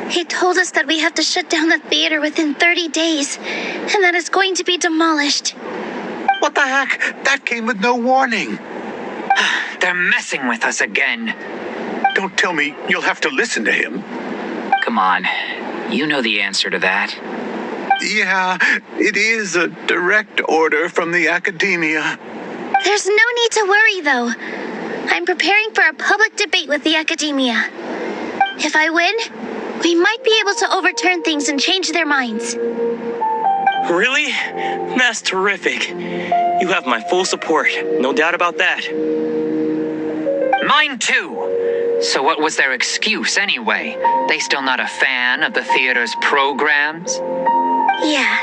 He told us that we have to shut down the theater within 30 days, and that it's going to be demolished. What the heck? That came with no warning. They're messing with us again. Don't tell me you'll have to listen to him. Come on. You know the answer to that. Yeah, it is a direct order from the academia. There's no need to worry, though. I'm preparing for a public debate with the academia. If I win, we might be able to overturn things and change their minds. Really? That's terrific. You have my full support, no doubt about that. Mine too. So what was their excuse anyway? They still not a fan of the theater's programs? Yeah,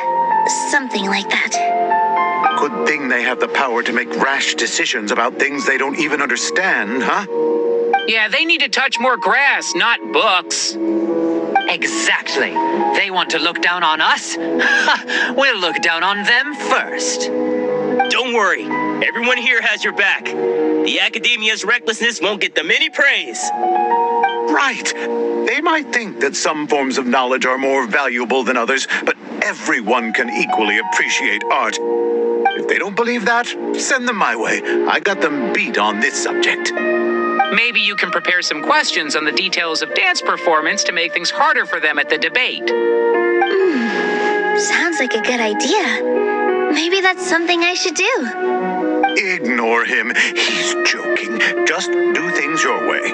something like that. Good thing they have the power to make rash decisions about things they don't even understand, huh? Yeah, they need to touch more grass, not books. Exactly. They want to look down on us? We'll look down on them first. Don't worry. Everyone here has your back. The academia's recklessness won't get them any praise. Right. They might think that some forms of knowledge are more valuable than others, but everyone can equally appreciate art. If they don't believe that, send them my way. I got them beat on this subject. Maybe you can prepare some questions on the details of dance performance to make things harder for them at the debate. Sounds like a good idea. Maybe that's something I should do. Ignore him. He's joking. Just do things your way.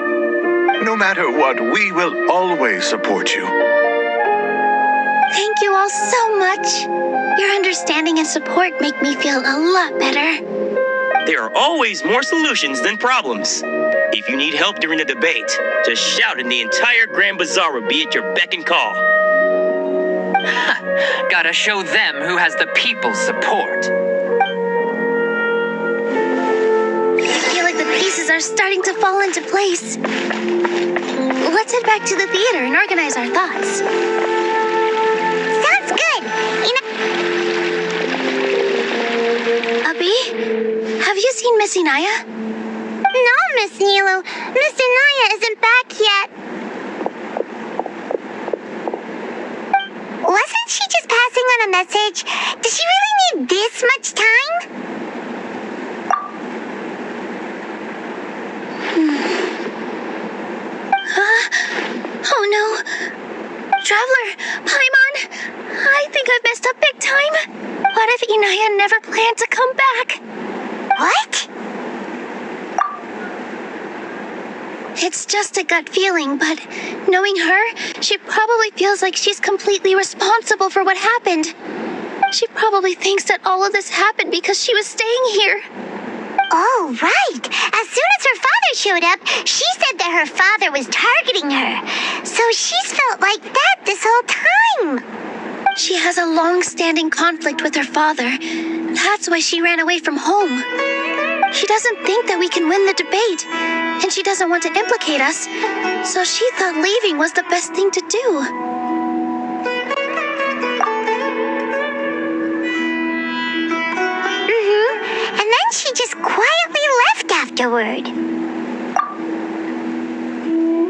No matter what, we will always support you. Thank you all so much. Your understanding and support make me feel a lot better. There are always more solutions than problems. If you need help during the debate, just shout and the entire Grand Bazaar will be at your beck and call. Gotta show them who has the people's support. I feel like the pieces are starting to fall into place. Let's head back to the theater and organize our thoughts. Sounds good. Abi, have you seen Miss Inaya? No, Miss Nilou. Miss Inaya isn't back yet. Wasn't she just passing on a message? Does she really need this much time? Oh no. Traveler, Paimon, I think I've messed up big time. What if Inaya never planned to come back? What? It's just a gut feeling, but knowing her, she probably feels like she's completely responsible for what happened. She probably thinks that all of this happened because she was staying here. Oh, right. As soon as her father showed up, she said that her father was targeting her. So she's felt like that this whole time. She has a long-standing conflict with her father. That's why she ran away from home. She doesn't think that we can win the debate, and she doesn't want to implicate us, so she thought leaving was the best thing to do. And then she just quietly left afterward.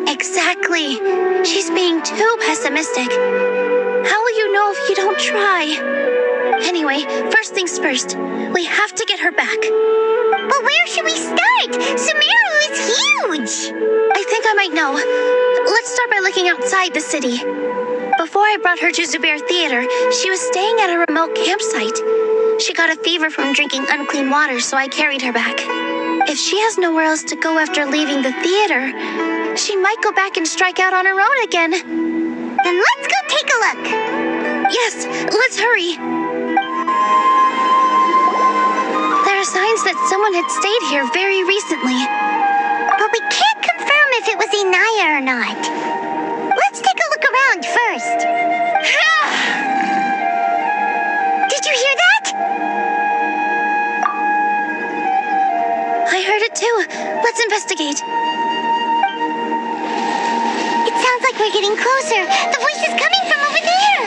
Exactly. She's being too pessimistic. How will you know if you don't try? Anyway, first things first. We have to get her back. But where should we start? Sumeru is huge! I think I might know. Let's start by looking outside the city. Before I brought her to Zubair Theater, she was staying at a remote campsite. She got a fever from drinking unclean water, so I carried her back. If she has nowhere else to go after leaving the theater, she might go back and strike out on her own again. Then let's go take a look. Yes, let's hurry. There are signs that someone had stayed here very recently. But we can't confirm if it was Inaya or not. Let's take a look around first. Did you hear that? I heard it too. Let's investigate. It sounds like we're getting closer. The voice is coming from over there.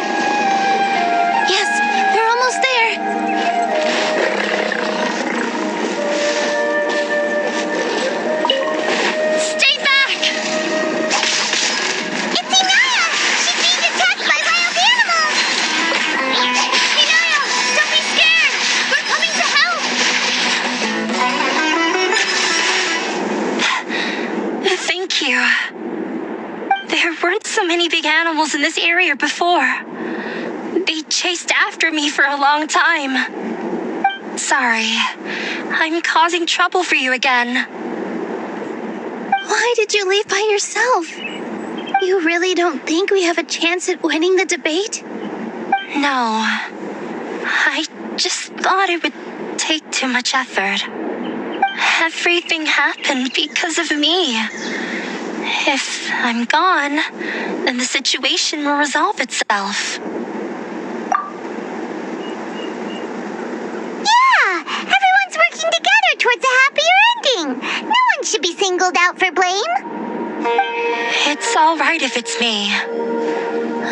Yes, we're almost there. Stay back! It's Inaya! She's being attacked by wild animals! Inaya, don't be scared! We're coming to help! Thank you. There weren't so many big animals in this area before. They chased after me for a long time. Sorry, I'm causing trouble for you again. Why did you leave by yourself? You really don't think we have a chance at winning the debate? No, I just thought it would take too much effort. Everything happened because of me. If I'm gone, then the situation will resolve itself. Yeah! Everyone's working together towards a happier ending. No one should be singled out for blame. It's all right if it's me.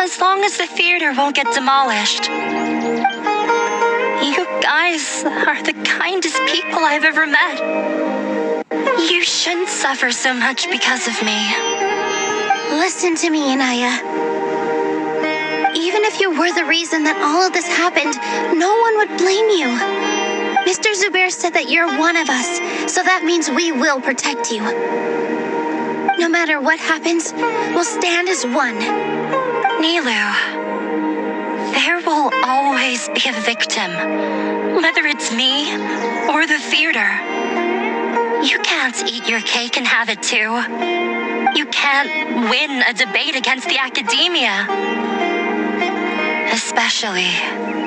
As long as the theater won't get demolished. You guys are the kindest people I've ever met. You shouldn't suffer so much because of me. Listen to me, Inaya. Even if you were the reason that all of this happened, no one would blame you. Mr. Zubair said that you're one of us, so that means we will protect you. No matter what happens, we'll stand as one. Nilou, there will always be a victim, whether it's me or the theater. You can't eat your cake and have it too. You can't win a debate against the academia. Especially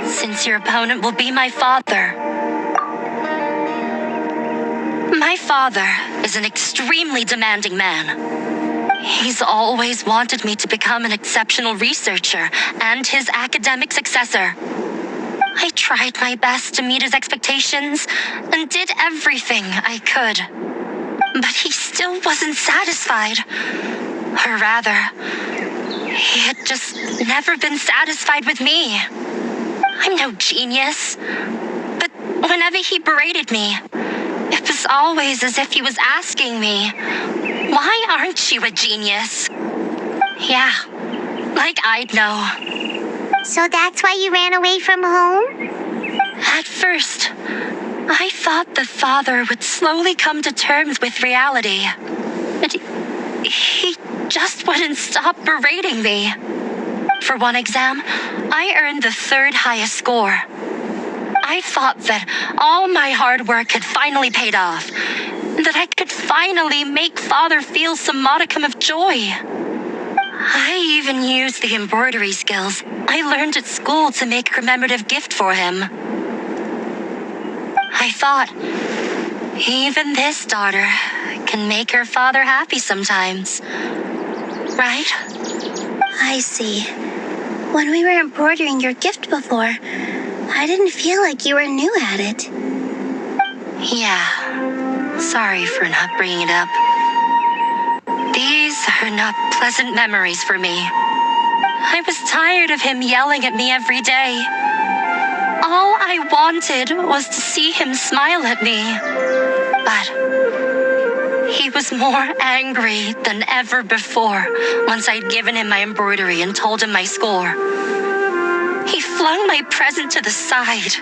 since your opponent will be my father. My father is an extremely demanding man. He's always wanted me to become an exceptional researcher and his academic successor. I tried my best to meet his expectations and did everything I could. But he still wasn't satisfied. Or rather, he had just never been satisfied with me. I'm no genius. But whenever he berated me, it was always as if he was asking me, "Why aren't you a genius?" Yeah, like I'd know. So that's why you ran away from home? At first, I thought the father would slowly come to terms with reality. But he just wouldn't stop berating me. For one exam, I earned the 3rd highest score. I thought that all my hard work had finally paid off, that I could finally make father feel some modicum of joy. I even used the embroidery skills I learned at school to make a commemorative gift for him. I thought, even this daughter can make her father happy sometimes. Right? I see. When we were embroidering your gift before, I didn't feel like you were new at it. Yeah. Sorry for not bringing it up. These are not pleasant memories for me. I was tired of him yelling at me every day. All I wanted was to see him smile at me. But he was more angry than ever before once I'd given him my embroidery and told him my score. He flung my present to the side.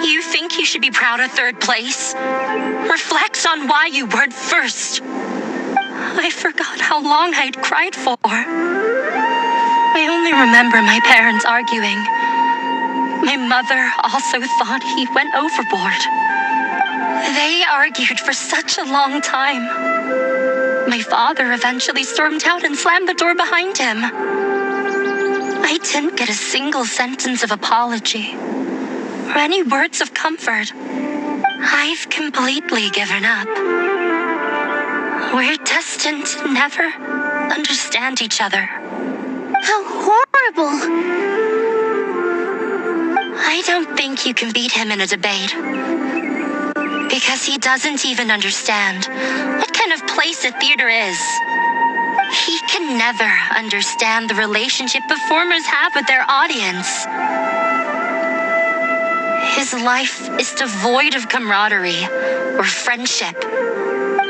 You think you should be proud of third place? Reflect on why you weren't first. I forgot how long I'd cried for. I only remember my parents arguing. My mother also thought he went overboard. They argued for such a long time. My father eventually stormed out and slammed the door behind him. I didn't get a single sentence of apology or any words of comfort. I've completely given up. We're destined to never understand each other. How horrible! I don't think you can beat him in a debate. Because he doesn't even understand what kind of place a theater is. He can never understand the relationship performers have with their audience. His life is devoid of camaraderie or friendship.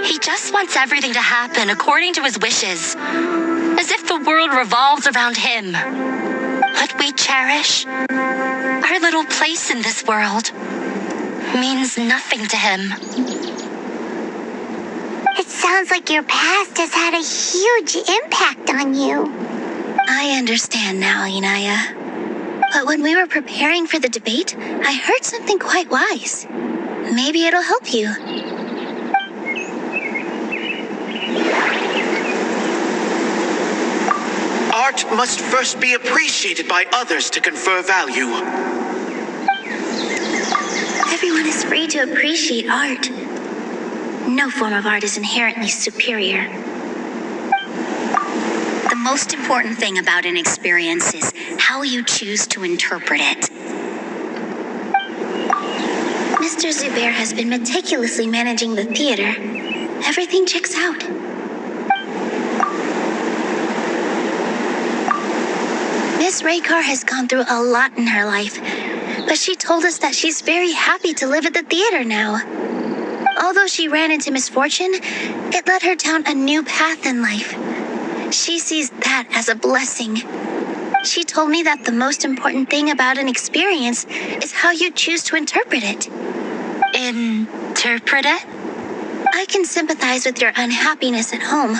He just wants everything to happen according to his wishes, as if the world revolves around him. What we cherish, our little place in this world, means nothing to him. It sounds like your past has had a huge impact on you. I understand now, Inaya. But when we were preparing for the debate, I heard something quite wise. Maybe it'll help you. Art must first be appreciated by others to confer value. Everyone is free to appreciate art. No form of art is inherently superior. The most important thing about an experience is how you choose to interpret it. Mr. Zubair has been meticulously managing the theater. Everything checks out. Miss Raykar has gone through a lot in her life, but she told us that she's very happy to live at the theater now. Although she ran into misfortune, it led her down a new path in life. She sees that as a blessing. She told me that the most important thing about an experience is how you choose to interpret it. Interpret it? I can sympathize with your unhappiness at home,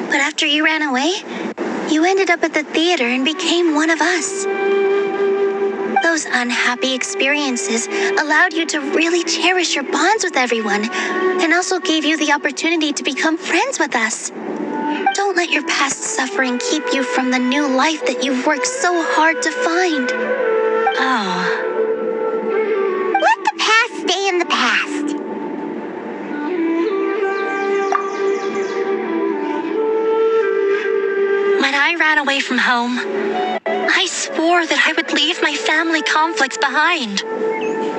but after you ran away, you ended up at the theater and became one of us. Those unhappy experiences allowed you to really cherish your bonds with everyone, and also gave you the opportunity to become friends with us. Don't let your past suffering keep you from the new life that you've worked so hard to find. Oh. Let the past stay in the past. When I ran away from home, I swore that I would leave my family conflicts behind.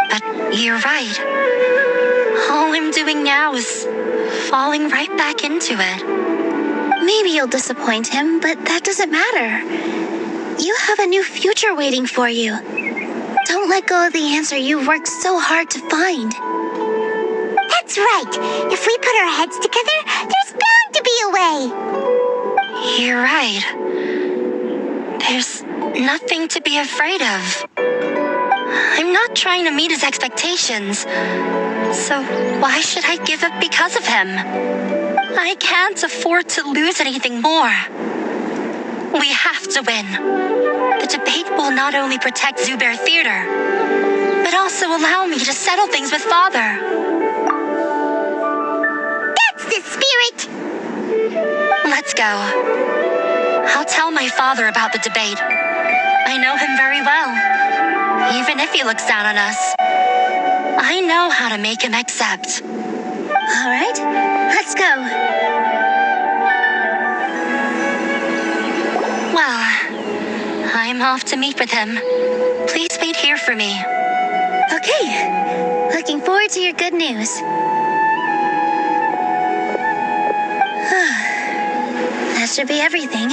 But you're right. All I'm doing now is falling right back into it. Maybe you'll disappoint him, but that doesn't matter. You have a new future waiting for you. Don't let go of the answer you've worked so hard to find. That's right. If we put our heads together, there's bound to be a way. You're right. There's nothing to be afraid of. I'm not trying to meet his expectations. So why should I give up because of him? I can't afford to lose anything more. We have to win. The debate will not only protect Zubair Theater, but also allow me to settle things with Father. That's the spirit! Let's go. I'll tell my my father about the debate. I know him very well. Even if he looks down on us, I know how to make him accept. All right, let's go. Well, I'm off to meet with him. Please wait here for me. Okay, looking forward to your good news. That should be everything.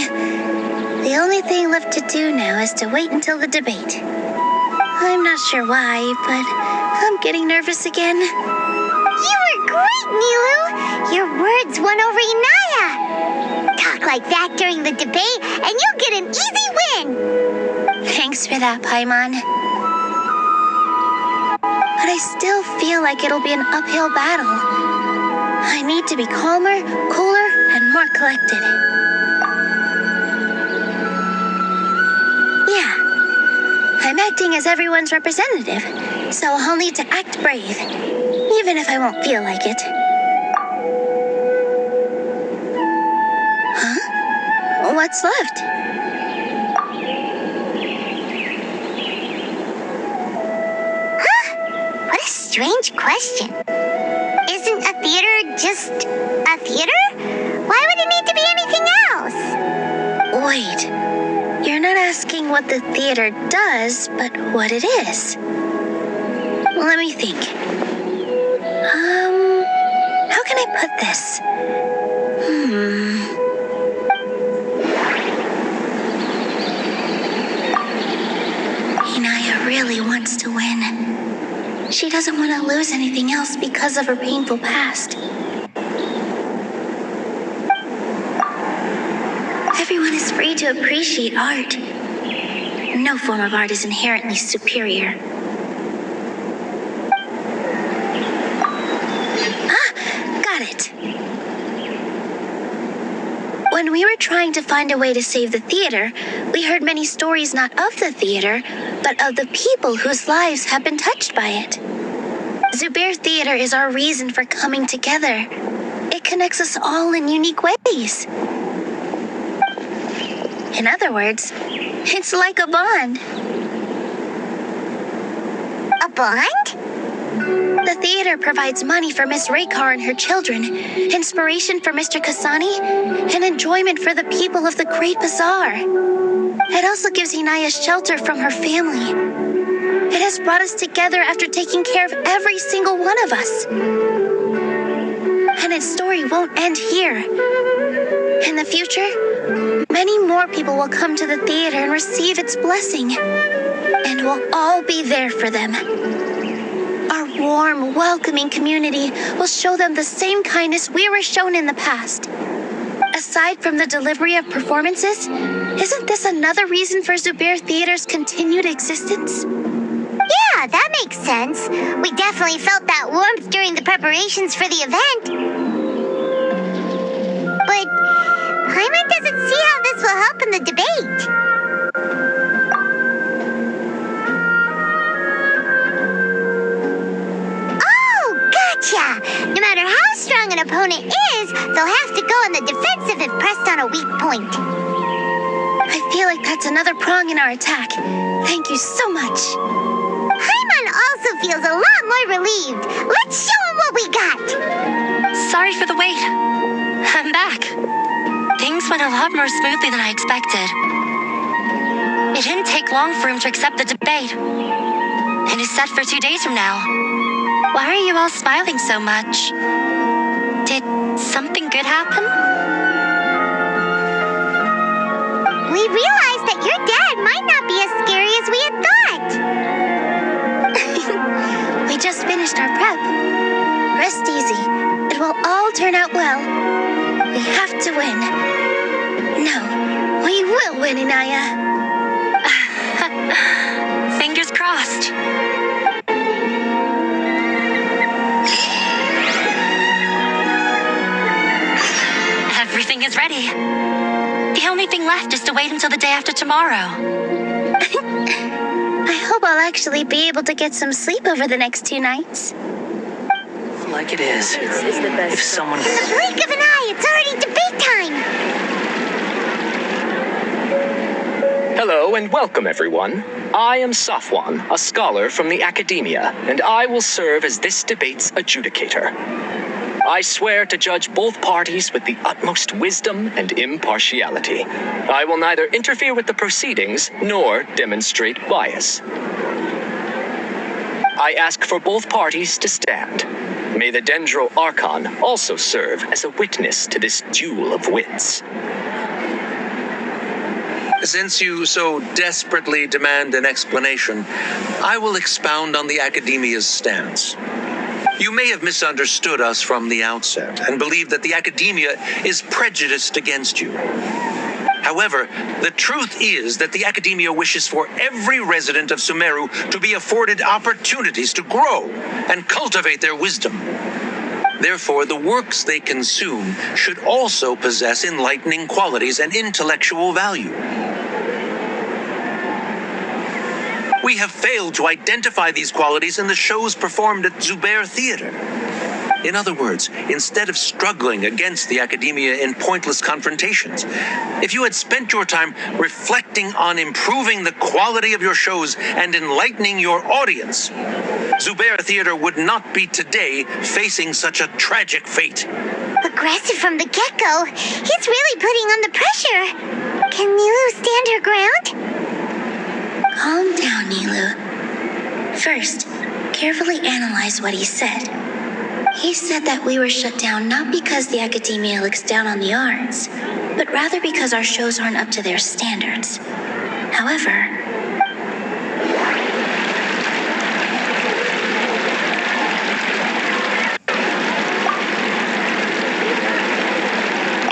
The only thing left to do now is to wait until the debate. I'm not sure why, but I'm getting nervous again. You were great, Nilou! Your words won over Inaya! Talk like that during the debate, and you'll get an easy win! Thanks for that, Paimon. But I still feel like it'll be an uphill battle. I need to be calmer, cooler, and more collected. Yeah, I'm acting as everyone's representative, so I'll need to act brave, even if I won't feel like it. Huh? What's left? What a strange question. Isn't a theater just a theater? Why would it need to be anything else? Wait, you're not asking what the theater does, but what it is. Let me think. How can I put this? Inaya really wants to win. She doesn't want to lose anything else because of her painful past. Everyone is free to appreciate art. No form of art is inherently superior. Got it. When we were trying to find a way to save the theater, we heard many stories not of the theater, but of the people whose lives have been touched by it. Zubair Theater is our reason for coming together. It connects us all in unique ways. In other words, it's like a bond. A bond? The theater provides money for Miss Raykar and her children, inspiration for Mr. Kasani, and enjoyment for the people of the Great Bazaar. It also gives Inaya shelter from her family. It has brought us together after taking care of every single one of us. And its story won't end here. In the future, many more people will come to the theater and receive its blessing. And we'll all be there for them. Our warm, welcoming community will show them the same kindness we were shown in the past. Aside from the delivery of performances, isn't this another reason for Zubair Theater's continued existence? Yeah, that makes sense. We definitely felt that warmth during the preparations for the event. But Paimon doesn't see how this will help in the debate. Gotcha! No matter how strong an opponent is, they'll have to go on the defensive if pressed on a weak point. I feel like that's another prong in our attack. Thank you so much. Paimon also feels a lot more relieved. Let's show him what we got! Sorry for the wait. I'm back. Things went a lot more smoothly than I expected. It didn't take long for him to accept the debate. It is set for 2 days from now. Why are you all smiling so much? Did something good happen? We realized that your dad might not be as scary as we had thought. We just finished our prep. Rest easy. It will all turn out well. We have to win. No, we will win, Inaya. Fingers crossed. Everything is ready. The only thing left is to wait until the day after tomorrow. I hope I'll actually be able to get some sleep over the next 2 nights. Like it is. If someone... In the blink of an eye, it's already debate time. Hello and welcome, everyone. I am Safwan, a scholar from the academia, and I will serve as this debate's adjudicator. I swear to judge both parties with the utmost wisdom and impartiality. I will neither interfere with the proceedings nor demonstrate bias. I ask for both parties to stand. May the Dendro Archon also serve as a witness to this duel of wits. Since you so desperately demand an explanation, I will expound on the Academia's stance. You may have misunderstood us from the outset and believe that the Academia is prejudiced against you. However, the truth is that the Academia wishes for every resident of Sumeru to be afforded opportunities to grow and cultivate their wisdom. Therefore, the works they consume should also possess enlightening qualities and intellectual value. We have failed to identify these qualities in the shows performed at Zubair Theater. In other words, instead of struggling against the Academia in pointless confrontations, if you had spent your time reflecting on improving the quality of your shows and enlightening your audience, Zubair Theater would not be today facing such a tragic fate. Aggressive from the get-go. He's really putting on the pressure. Can Nilou stand her ground? Calm down, Nilou. First, carefully analyze what he said. He said that we were shut down not because the Academia looks down on the arts, but rather because our shows aren't up to their standards. However,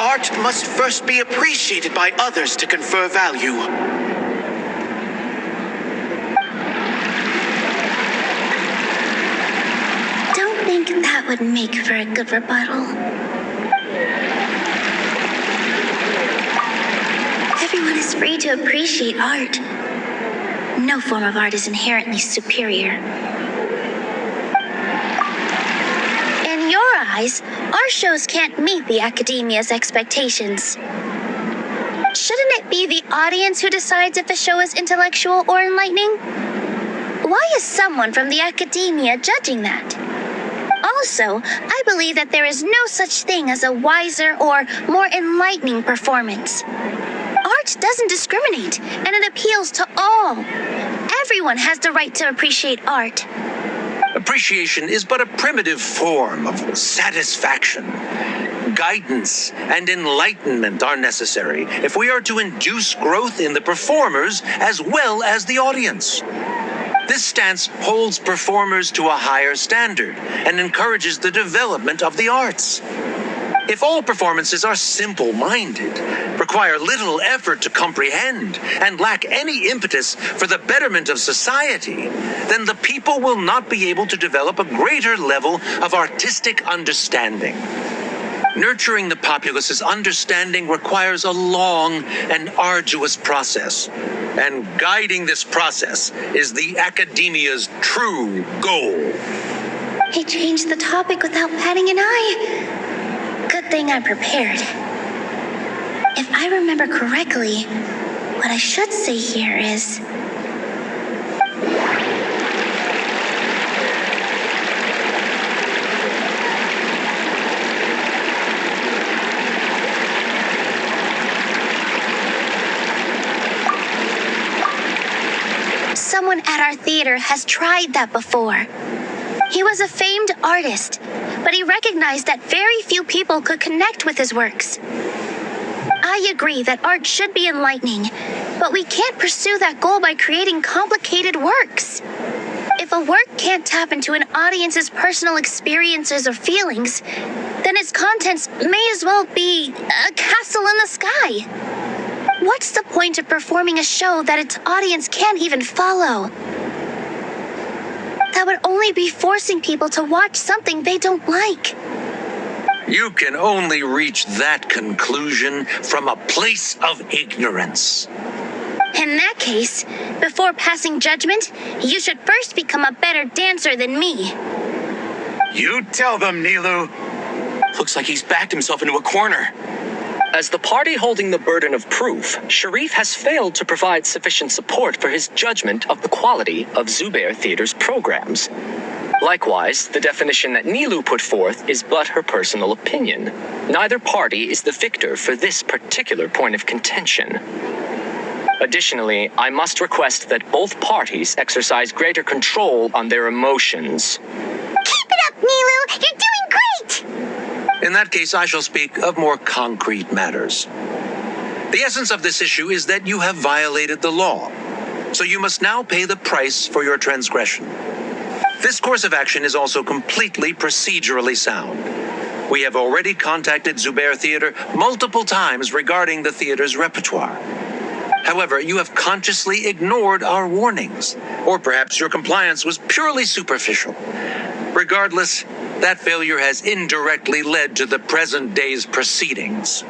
Art must first be appreciated by others to confer value. that would make for a good rebuttal. Everyone is free to appreciate art. No form of art is inherently superior. In your eyes, our shows can't meet the Academia's expectations. Shouldn't it be the audience who decides if a show is intellectual or enlightening? Why is someone from the Academia judging that? Also, I believe that there is no such thing as a wiser or more enlightening performance. Art doesn't discriminate, and it appeals to all. Everyone has the right to appreciate art. Appreciation is but a primitive form of satisfaction. Guidance and enlightenment are necessary if we are to induce growth in the performers as well as the audience. This stance holds performers to a higher standard and encourages the development of the arts. If all performances are simple-minded, require little effort to comprehend, and lack any impetus for the betterment of society, then the people will not be able to develop a greater level of artistic understanding. Nurturing the populace's understanding requires a long and arduous process, and guiding this process is the Academia's true goal. He changed the topic without batting an eye. Good thing I'm prepared. If I remember correctly, what I should say here is... Someone at our theater has tried that before. He was a famed artist, but he recognized that very few people could connect with his works. I agree that art should be enlightening, but we can't pursue that goal by creating complicated works. If a work can't tap into an audience's personal experiences or feelings, then its contents may as well be a castle in the sky. What's the point of performing a show that its audience can't even follow? That would only be forcing people to watch something they don't like. You can only reach that conclusion from a place of ignorance. In that case, before passing judgment, you should first become a better dancer than me. You tell them, Nilou. Looks like he's backed himself into a corner. As the party holding the burden of proof, Sharif has failed to provide sufficient support for his judgment of the quality of Zubair Theater's programs. Likewise, the definition that Nilou put forth is but her personal opinion. Neither party is the victor for this particular point of contention. Additionally, I must request that both parties exercise greater control on their emotions. Keep it up, Nilou! You're doing great! In that case, I shall speak of more concrete matters. The essence of this issue is that you have violated the law, so you must now pay the price for your transgression. This course of action is also completely procedurally sound. We have already contacted Zubair Theater multiple times regarding the theater's repertoire. However, you have consciously ignored our warnings, or perhaps your compliance was purely superficial. Regardless, that failure has indirectly led to the present day's proceedings.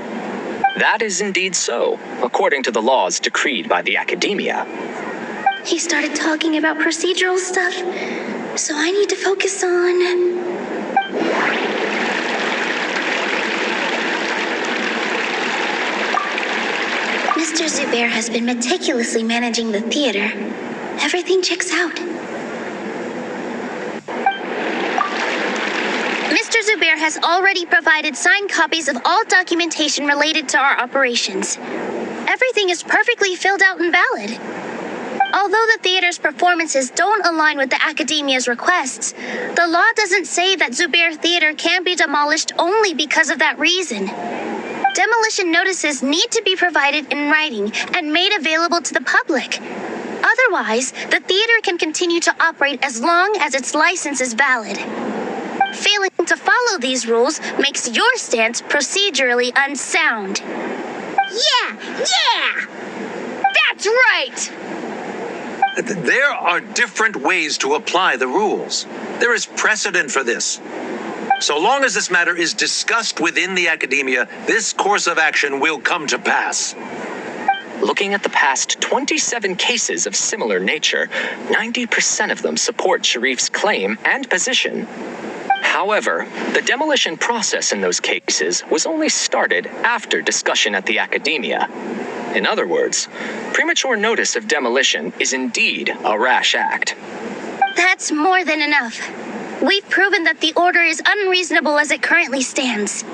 That is indeed so, according to the laws decreed by the Academia. He started talking about procedural stuff, so I need to focus on... Mr. Zubair has been meticulously managing the theater. Everything checks out. Mr. Zubair has already provided signed copies of all documentation related to our operations. Everything is perfectly filled out and valid. Although the theater's performances don't align with the Academia's requests, the law doesn't say that Zubair Theater can be demolished only because of that reason. Demolition notices need to be provided in writing and made available to the public. Otherwise, the theater can continue to operate as long as its license is valid. Failing to follow these rules makes your stance procedurally unsound. Yeah! That's right! There are different ways to apply the rules. There is precedent for this. So long as this matter is discussed within the Academia, this course of action will come to pass. Looking at the past 27 cases of similar nature, 90% of them support Sharif's claim and position. However, the demolition process in those cases was only started after discussion at the Academia. In other words, premature notice of demolition is indeed a rash act. That's more than enough. We've proven that the order is unreasonable as it currently stands.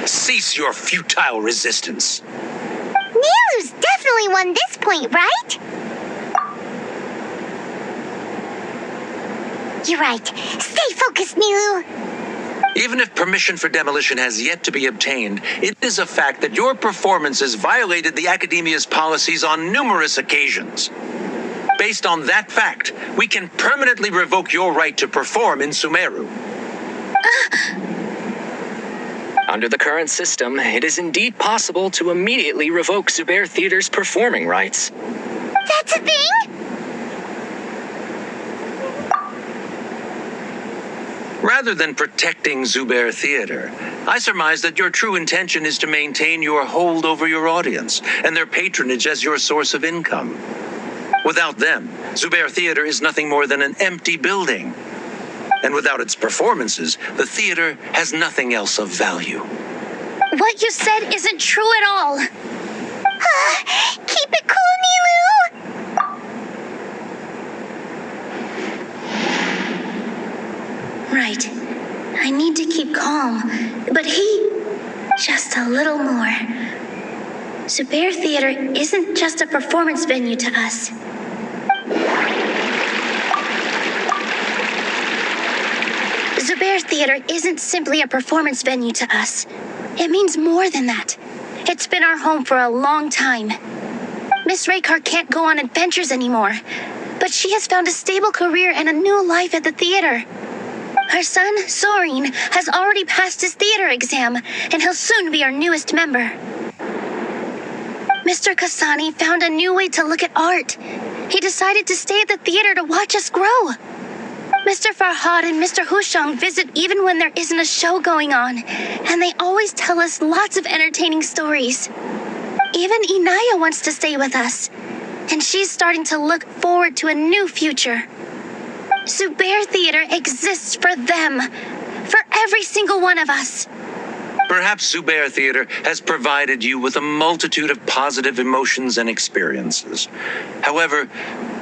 Cease your futile resistance. Nilou's definitely won this point, right? You're right. Stay focused, Nilou. Even if permission for demolition has yet to be obtained, it is a fact that your performances violated the Academia's policies on numerous occasions. Based on that fact, we can permanently revoke your right to perform in Sumeru. Under the current system, it is indeed possible to immediately revoke Zubair Theater's performing rights. That's a thing? Rather than protecting Zubair Theater, I surmise that your true intention is to maintain your hold over your audience and their patronage as your source of income. Without them, Zubair Theater is nothing more than an empty building. And without its performances, the theater has nothing else of value. What you said isn't true at all. Keep it cool, Nilou! Right. I need to keep calm, but just a little more. Zubair Theater isn't just a performance venue to us. Zubair Theater isn't simply a performance venue to us. It means more than that. It's been our home for a long time. Miss Raykar can't go on adventures anymore, but she has found a stable career and a new life at the theater. Her son, Sorin, has already passed his theater exam, and he'll soon be our newest member. Mr. Kasani found a new way to look at art. He decided to stay at the theater to watch us grow. Mr. Farhad and Mr. Hushang visit even when there isn't a show going on, and they always tell us lots of entertaining stories. Even Inaya wants to stay with us, and she's starting to look forward to a new future. Zubair Theater exists for them, for every single one of us. Perhaps Zubair Theater has provided you with a multitude of positive emotions and experiences. However,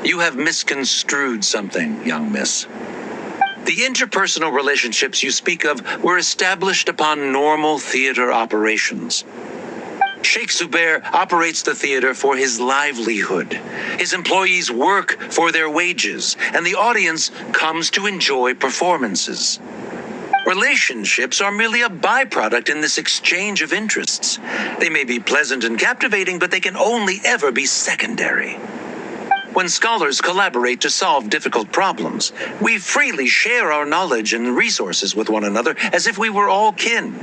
you have misconstrued something, young miss. The interpersonal relationships you speak of were established upon normal theater operations. Sheikh Zubair operates the theater for his livelihood. His employees work for their wages, and the audience comes to enjoy performances. Relationships are merely a byproduct in this exchange of interests. They may be pleasant and captivating, but they can only ever be secondary. When scholars collaborate to solve difficult problems, we freely share our knowledge and resources with one another as if we were all kin.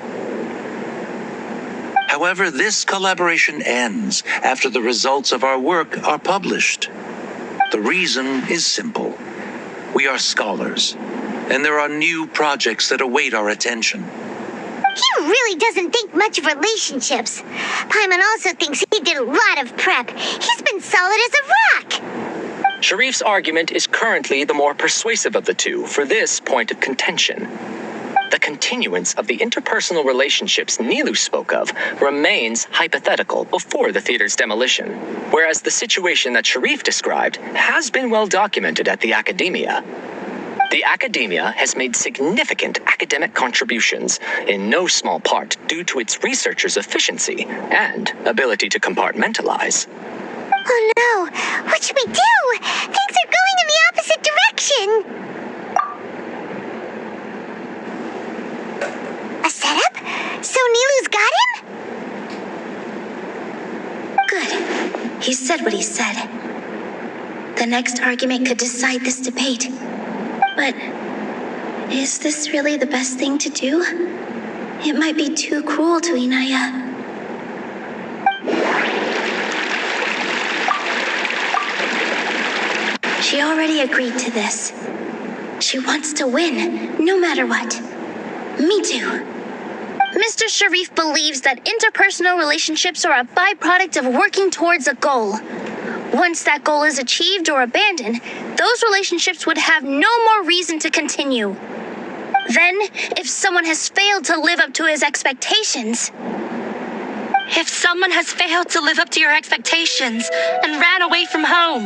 However, this collaboration ends after the results of our work are published. The reason is simple. We are scholars, and there are new projects that await our attention. He really doesn't think much of relationships. Paimon also thinks he did a lot of prep. He's been solid as a rock. Sharif's argument is currently the more persuasive of the two for this point of contention. The continuance of the interpersonal relationships Nilou spoke of remains hypothetical before the theater's demolition, whereas the situation that Sharif described has been well documented at the Academia. The Academia has made significant academic contributions, in no small part due to its researchers' efficiency and ability to compartmentalize. Oh no! What should we do? Things are going in the opposite direction! A setup? So Nilou's got him? Good. He said what he said. The next argument could decide this debate. But is this really the best thing to do? It might be too cruel to Inaya. She already agreed to this. She wants to win, no matter what. Me too. Mr. Sharif believes that interpersonal relationships are a byproduct of working towards a goal. Once that goal is achieved or abandoned, those relationships would have no more reason to continue. Then, if someone has failed to live up to his expectations... If someone has failed to live up to your expectations and ran away from home,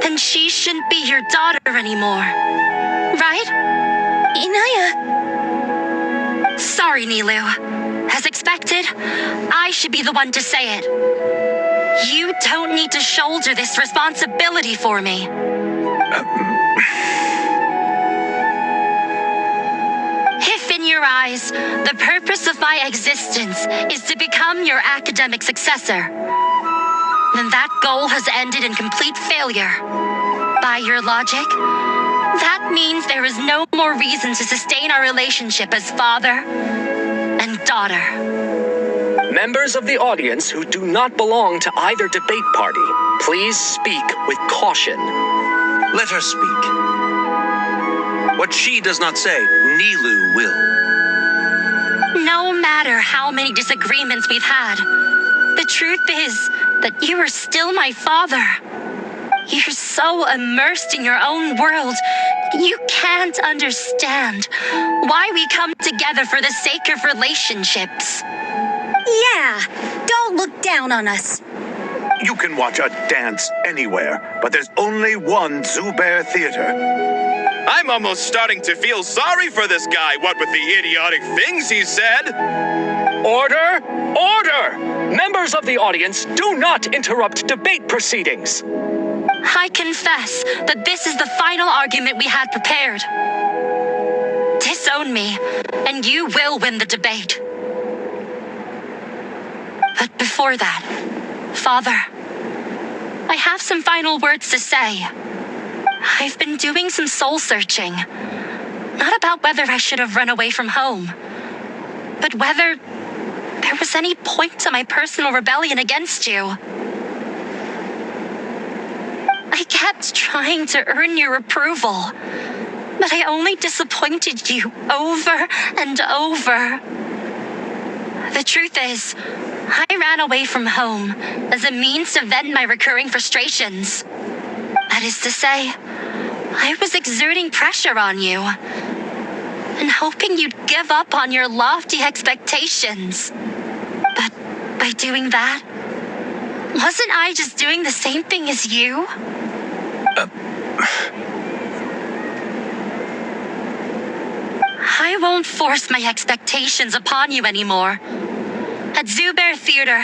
then she shouldn't be your daughter anymore. Right? Inaya... Sorry, Nilou. As expected, I should be the one to say it. You don't need to shoulder this responsibility for me. If in your eyes, the purpose of my existence is to become your academic successor, then that goal has ended in complete failure. By your logic, that means there is no more reason to sustain our relationship as father and daughter. Members of the audience who do not belong to either debate party, please speak with caution. Let her speak. What she does not say, Nilou will. No matter how many disagreements we've had, the truth is that you are still my father. You're so immersed in your own world, you can't understand why we come together for the sake of relationships. Yeah, don't look down on us. You can watch a dance anywhere, but there's only one Zubair Theater. I'm almost starting to feel sorry for this guy, what with the idiotic things he said. Order! Order! Members of the audience, do not interrupt debate proceedings. I confess that this is the final argument we had prepared. Disown me, and you will win the debate. But before that, Father, I have some final words to say. I've been doing some soul searching. Not about whether I should have run away from home, but whether there was any point to my personal rebellion against you. I kept trying to earn your approval, but I only disappointed you over and over. The truth is, I ran away from home as a means to vent my recurring frustrations. That is to say, I was exerting pressure on you. and hoping you'd give up on your lofty expectations. But by doing that, wasn't I just doing the same thing as you? I won't force my expectations upon you anymore. At Zubair Theater,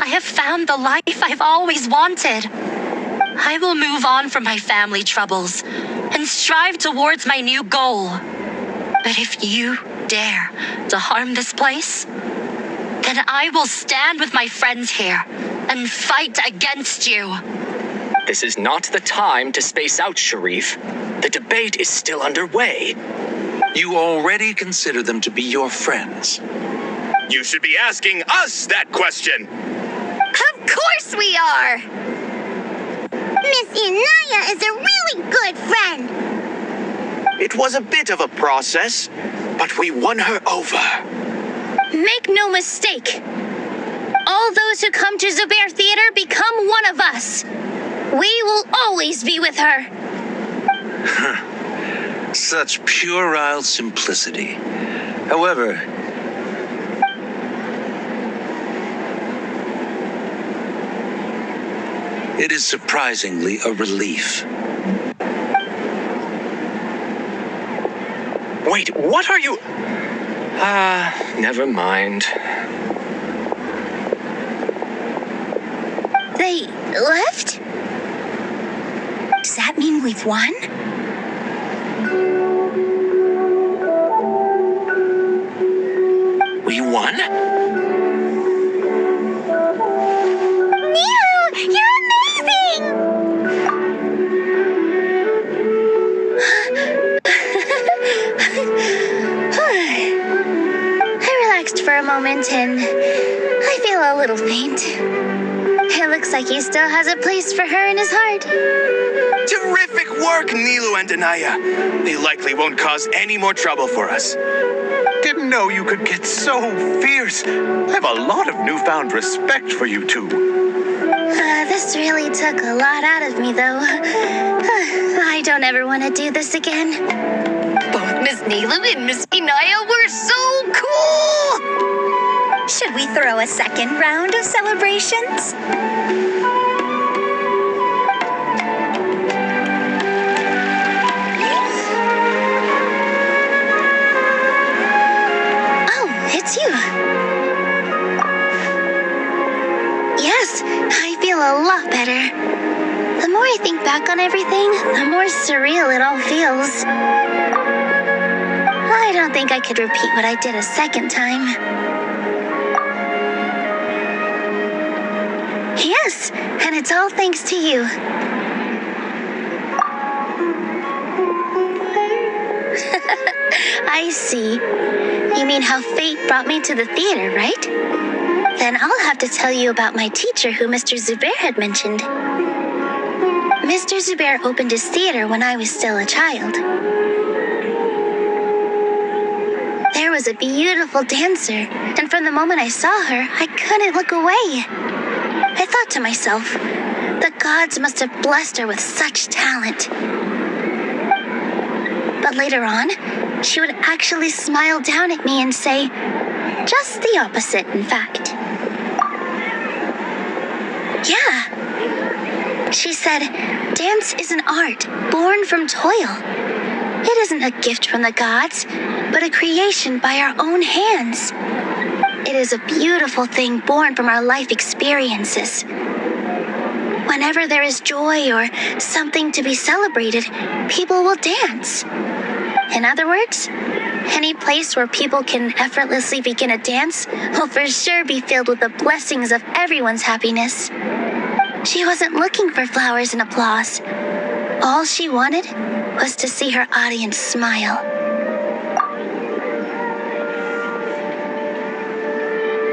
I have found the life I've always wanted. I will move on from my family troubles and strive towards my new goal. But if you dare to harm this place, then I will stand with my friends here and fight against you. This is not the time to space out, Sharif. The debate is still underway. You already consider them to be your friends. You should be asking us that question. Of course we are! Miss Inaya is a really good friend. It was a bit of a process, but we won her over. Make no mistake. All those who come to Zubair Theater become one of us. We will always be with her. Such puerile simplicity. However, it is surprisingly a relief. Wait, what are you... never mind. They left? Does that mean we've won? We won? Nilou, you're amazing! I relaxed for a moment and I feel a little faint. It looks like he still has a place for her in his heart. Terrific work, Nilou and Anaya. They likely won't cause any more trouble for us. Didn't know you could get so fierce. I have a lot of newfound respect for you two. This really took a lot out of me, though. I don't ever want to do this again. Both Miss Nilou and Miss Inaya were so cool! Should we throw a second round of celebrations? It's you. Yes, I feel a lot better. The more I think back on everything, the more surreal it all feels. I don't think I could repeat what I did a second time. Yes, and it's all thanks to you. I see. You mean how fate brought me to the theater, right? Then I'll have to tell you about my teacher who Mr. Zubair had mentioned. Mr. Zubair opened his theater when I was still a child. There was a beautiful dancer, and from the moment I saw her, I couldn't look away. I thought to myself, the gods must have blessed her with such talent. But later on, she would actually smile down at me and say, just the opposite, in fact. Yeah. She said, dance is an art born from toil. It isn't a gift from the gods, but a creation by our own hands. It is a beautiful thing born from our life experiences. Whenever there is joy or something to be celebrated, people will dance. In other words, any place where people can effortlessly begin a dance will for sure be filled with the blessings of everyone's happiness. She wasn't looking for flowers and applause. All she wanted was to see her audience smile.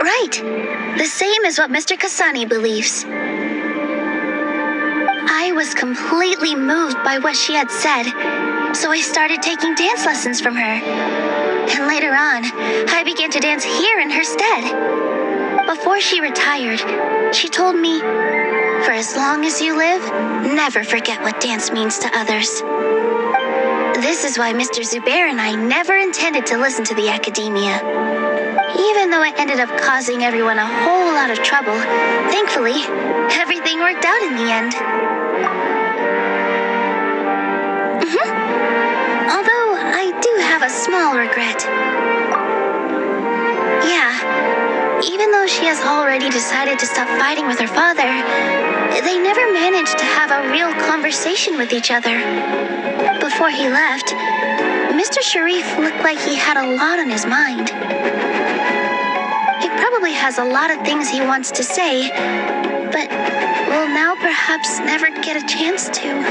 Right. The same as what Mr. Kasani believes. I was completely moved by what she had said, so I started taking dance lessons from her. And later on, I began to dance here in her stead. Before she retired, she told me, for as long as you live, never forget what dance means to others. This is why Mr. Zubair and I never intended to listen to the academia. Even though it ended up causing everyone a whole lot of trouble, thankfully, everything worked out in the end. Although, I do have a small regret. Yeah, even though she has already decided to stop fighting with her father, they never managed to have a real conversation with each other. Before he left, Mr. Sharif looked like he had a lot on his mind. He probably has a lot of things he wants to say, but will now perhaps never get a chance to.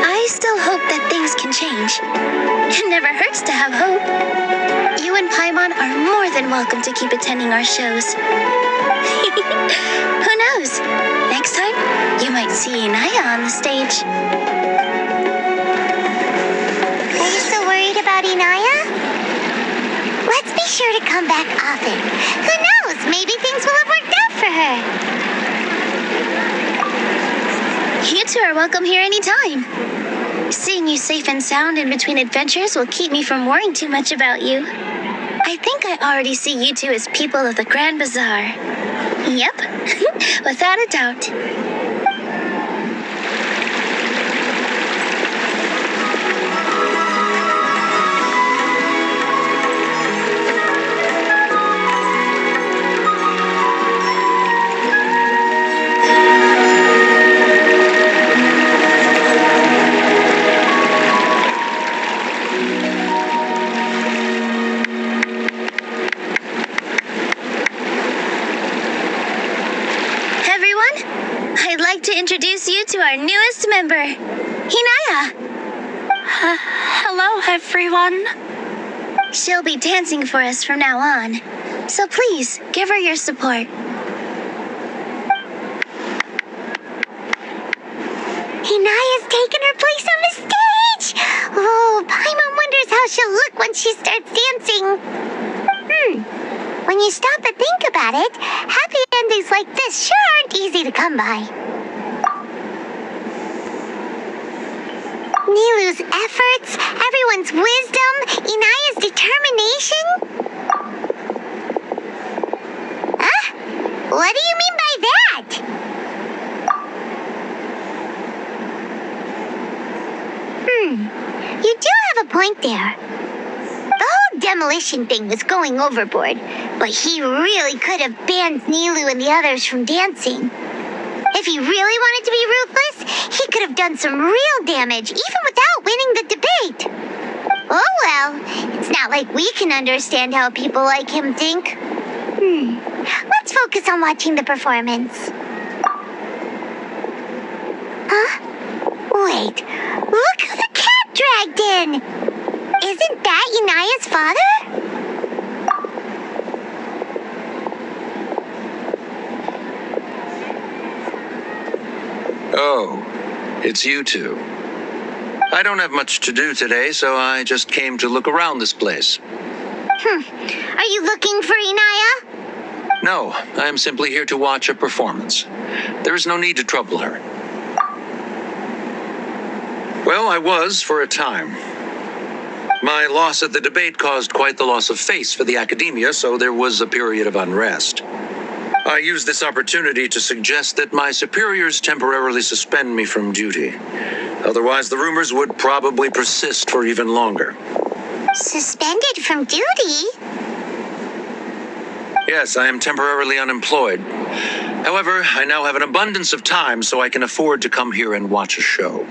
I still hope that things can change. It never hurts to have hope. You and Paimon are more than welcome to keep attending our shows. Who knows? Next time, you might see Inaya on the stage. Are you so worried about Inaya? Let's be sure to come back often. Who knows? Maybe things will have worked out for her. You two are welcome here anytime. Seeing you safe and sound in between adventures will keep me from worrying too much about you. I think I already see you two as people of the Grand Bazaar. Yep, without a doubt. Introduce you to our newest member, Inaya. Hello, everyone. She'll be dancing for us from now on, so please give her your support. Inaya's taken her place on the stage. Oh, Paimon wonders how she'll look when she starts dancing. When you stop and think about it, happy endings like this sure aren't easy to come by. Nilou's efforts, everyone's wisdom, Inaya's determination? Huh? What do you mean by that? You do have a point there. The whole demolition thing was going overboard, but he really could have banned Nilou and the others from dancing. If he really wanted to be ruthless, he could have done some real damage, even without winning the debate. Oh well, it's not like we can understand how people like him think. Let's focus on watching the performance. Huh? Wait, look who the cat dragged in! Isn't that Inaya's father? Oh, it's you two. I don't have much to do today, so I just came to look around this place. Are you looking for Inaya? No, I am simply here to watch a performance. There is no need to trouble her. Well, I was for a time. My loss at the debate caused quite the loss of face for the academia, so there was a period of unrest. I used this opportunity to suggest that my superiors temporarily suspend me from duty. Otherwise, the rumors would probably persist for even longer. Suspended from duty? Yes, I am temporarily unemployed. However, I now have an abundance of time, so I can afford to come here and watch a show.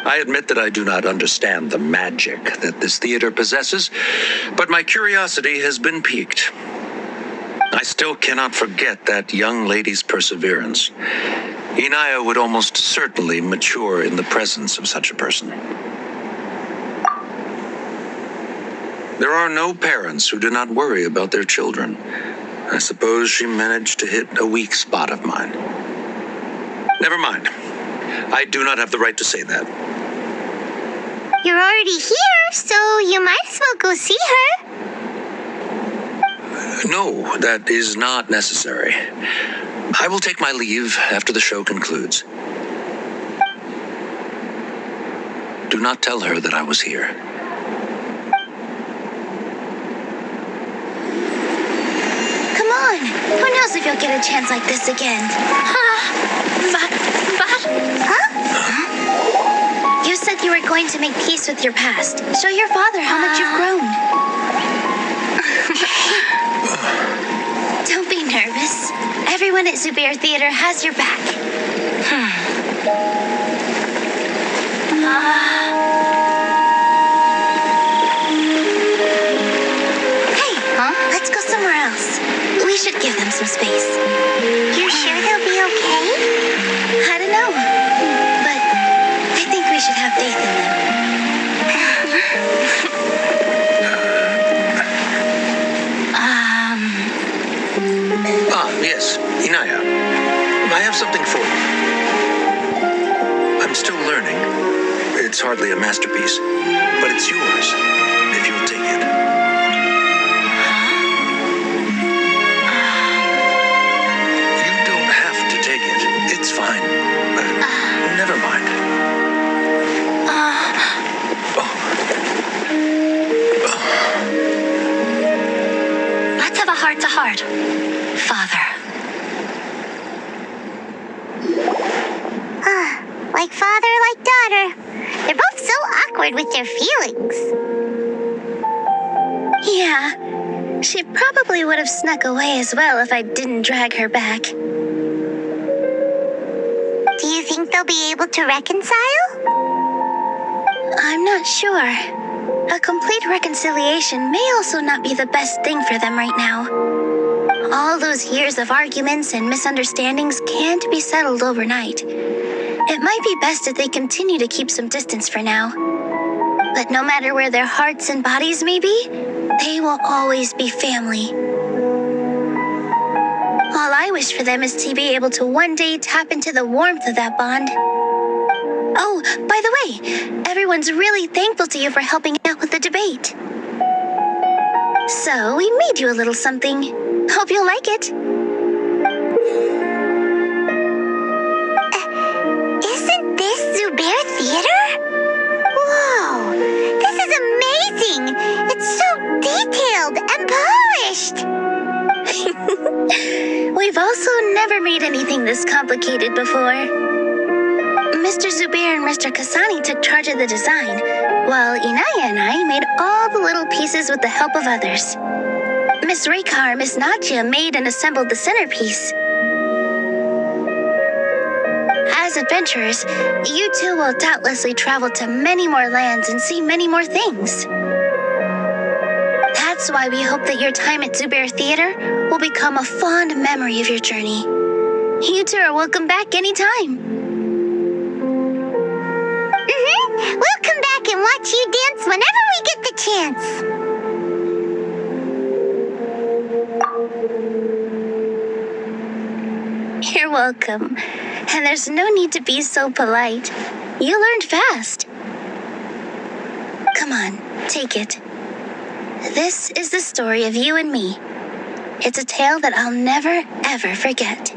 I admit that I do not understand the magic that this theater possesses, but my curiosity has been piqued. I still cannot forget that young lady's perseverance. Inaya would almost certainly mature in the presence of such a person. There are no parents who do not worry about their children. I suppose she managed to hit a weak spot of mine. Never mind. I do not have the right to say that. You're already here, so you might as well go see her. No, that is not necessary. I will take my leave after the show concludes. Do not tell her that I was here. Come on. Who knows if you'll get a chance like this again? You said you were going to make peace with your past. Show your father how much you've grown. Don't be nervous. Everyone at Zubair Theater has your back. Hey, let's go somewhere else. We should give them some space. You sure they'll be okay? I don't know, but I think we should have faith in them. Yes, Inaya. I have something for you. I'm still learning. It's hardly a masterpiece, but it's yours, if you'll take it. You don't have to take it. It's fine. Never mind. Let's have a heart-to-heart. Father. Like father, like daughter. They're both so awkward with their feelings. Yeah, she probably would have snuck away as well if I didn't drag her back. Do you think they'll be able to reconcile? I'm not sure. A complete reconciliation may also not be the best thing for them right now. All those years of arguments and misunderstandings can't be settled overnight. It might be best if they continue to keep some distance for now. But no matter where their hearts and bodies may be, they will always be family. All I wish for them is to be able to one day tap into the warmth of that bond. Oh, by the way, everyone's really thankful to you for helping out with the debate. So, we made you a little something. Hope you'll like it. Isn't this Zubair Theater? Whoa, this is amazing! It's so detailed and polished! We've also never made anything this complicated before. Mr. Zubair and Mr. Kasani took charge of the design, while Inaya and I made all the little pieces with the help of others. Miss Rekha and Miss Nadia made and assembled the centerpiece. As adventurers, you two will doubtlessly travel to many more lands and see many more things. That's why we hope that your time at Zubair Theater will become a fond memory of your journey. You two are welcome back anytime. We'll come back and watch you dance whenever we get the chance. You're welcome. And there's no need to be so polite. You learned fast. Come on, take it. This is the story of you and me. It's a tale that I'll never, ever forget.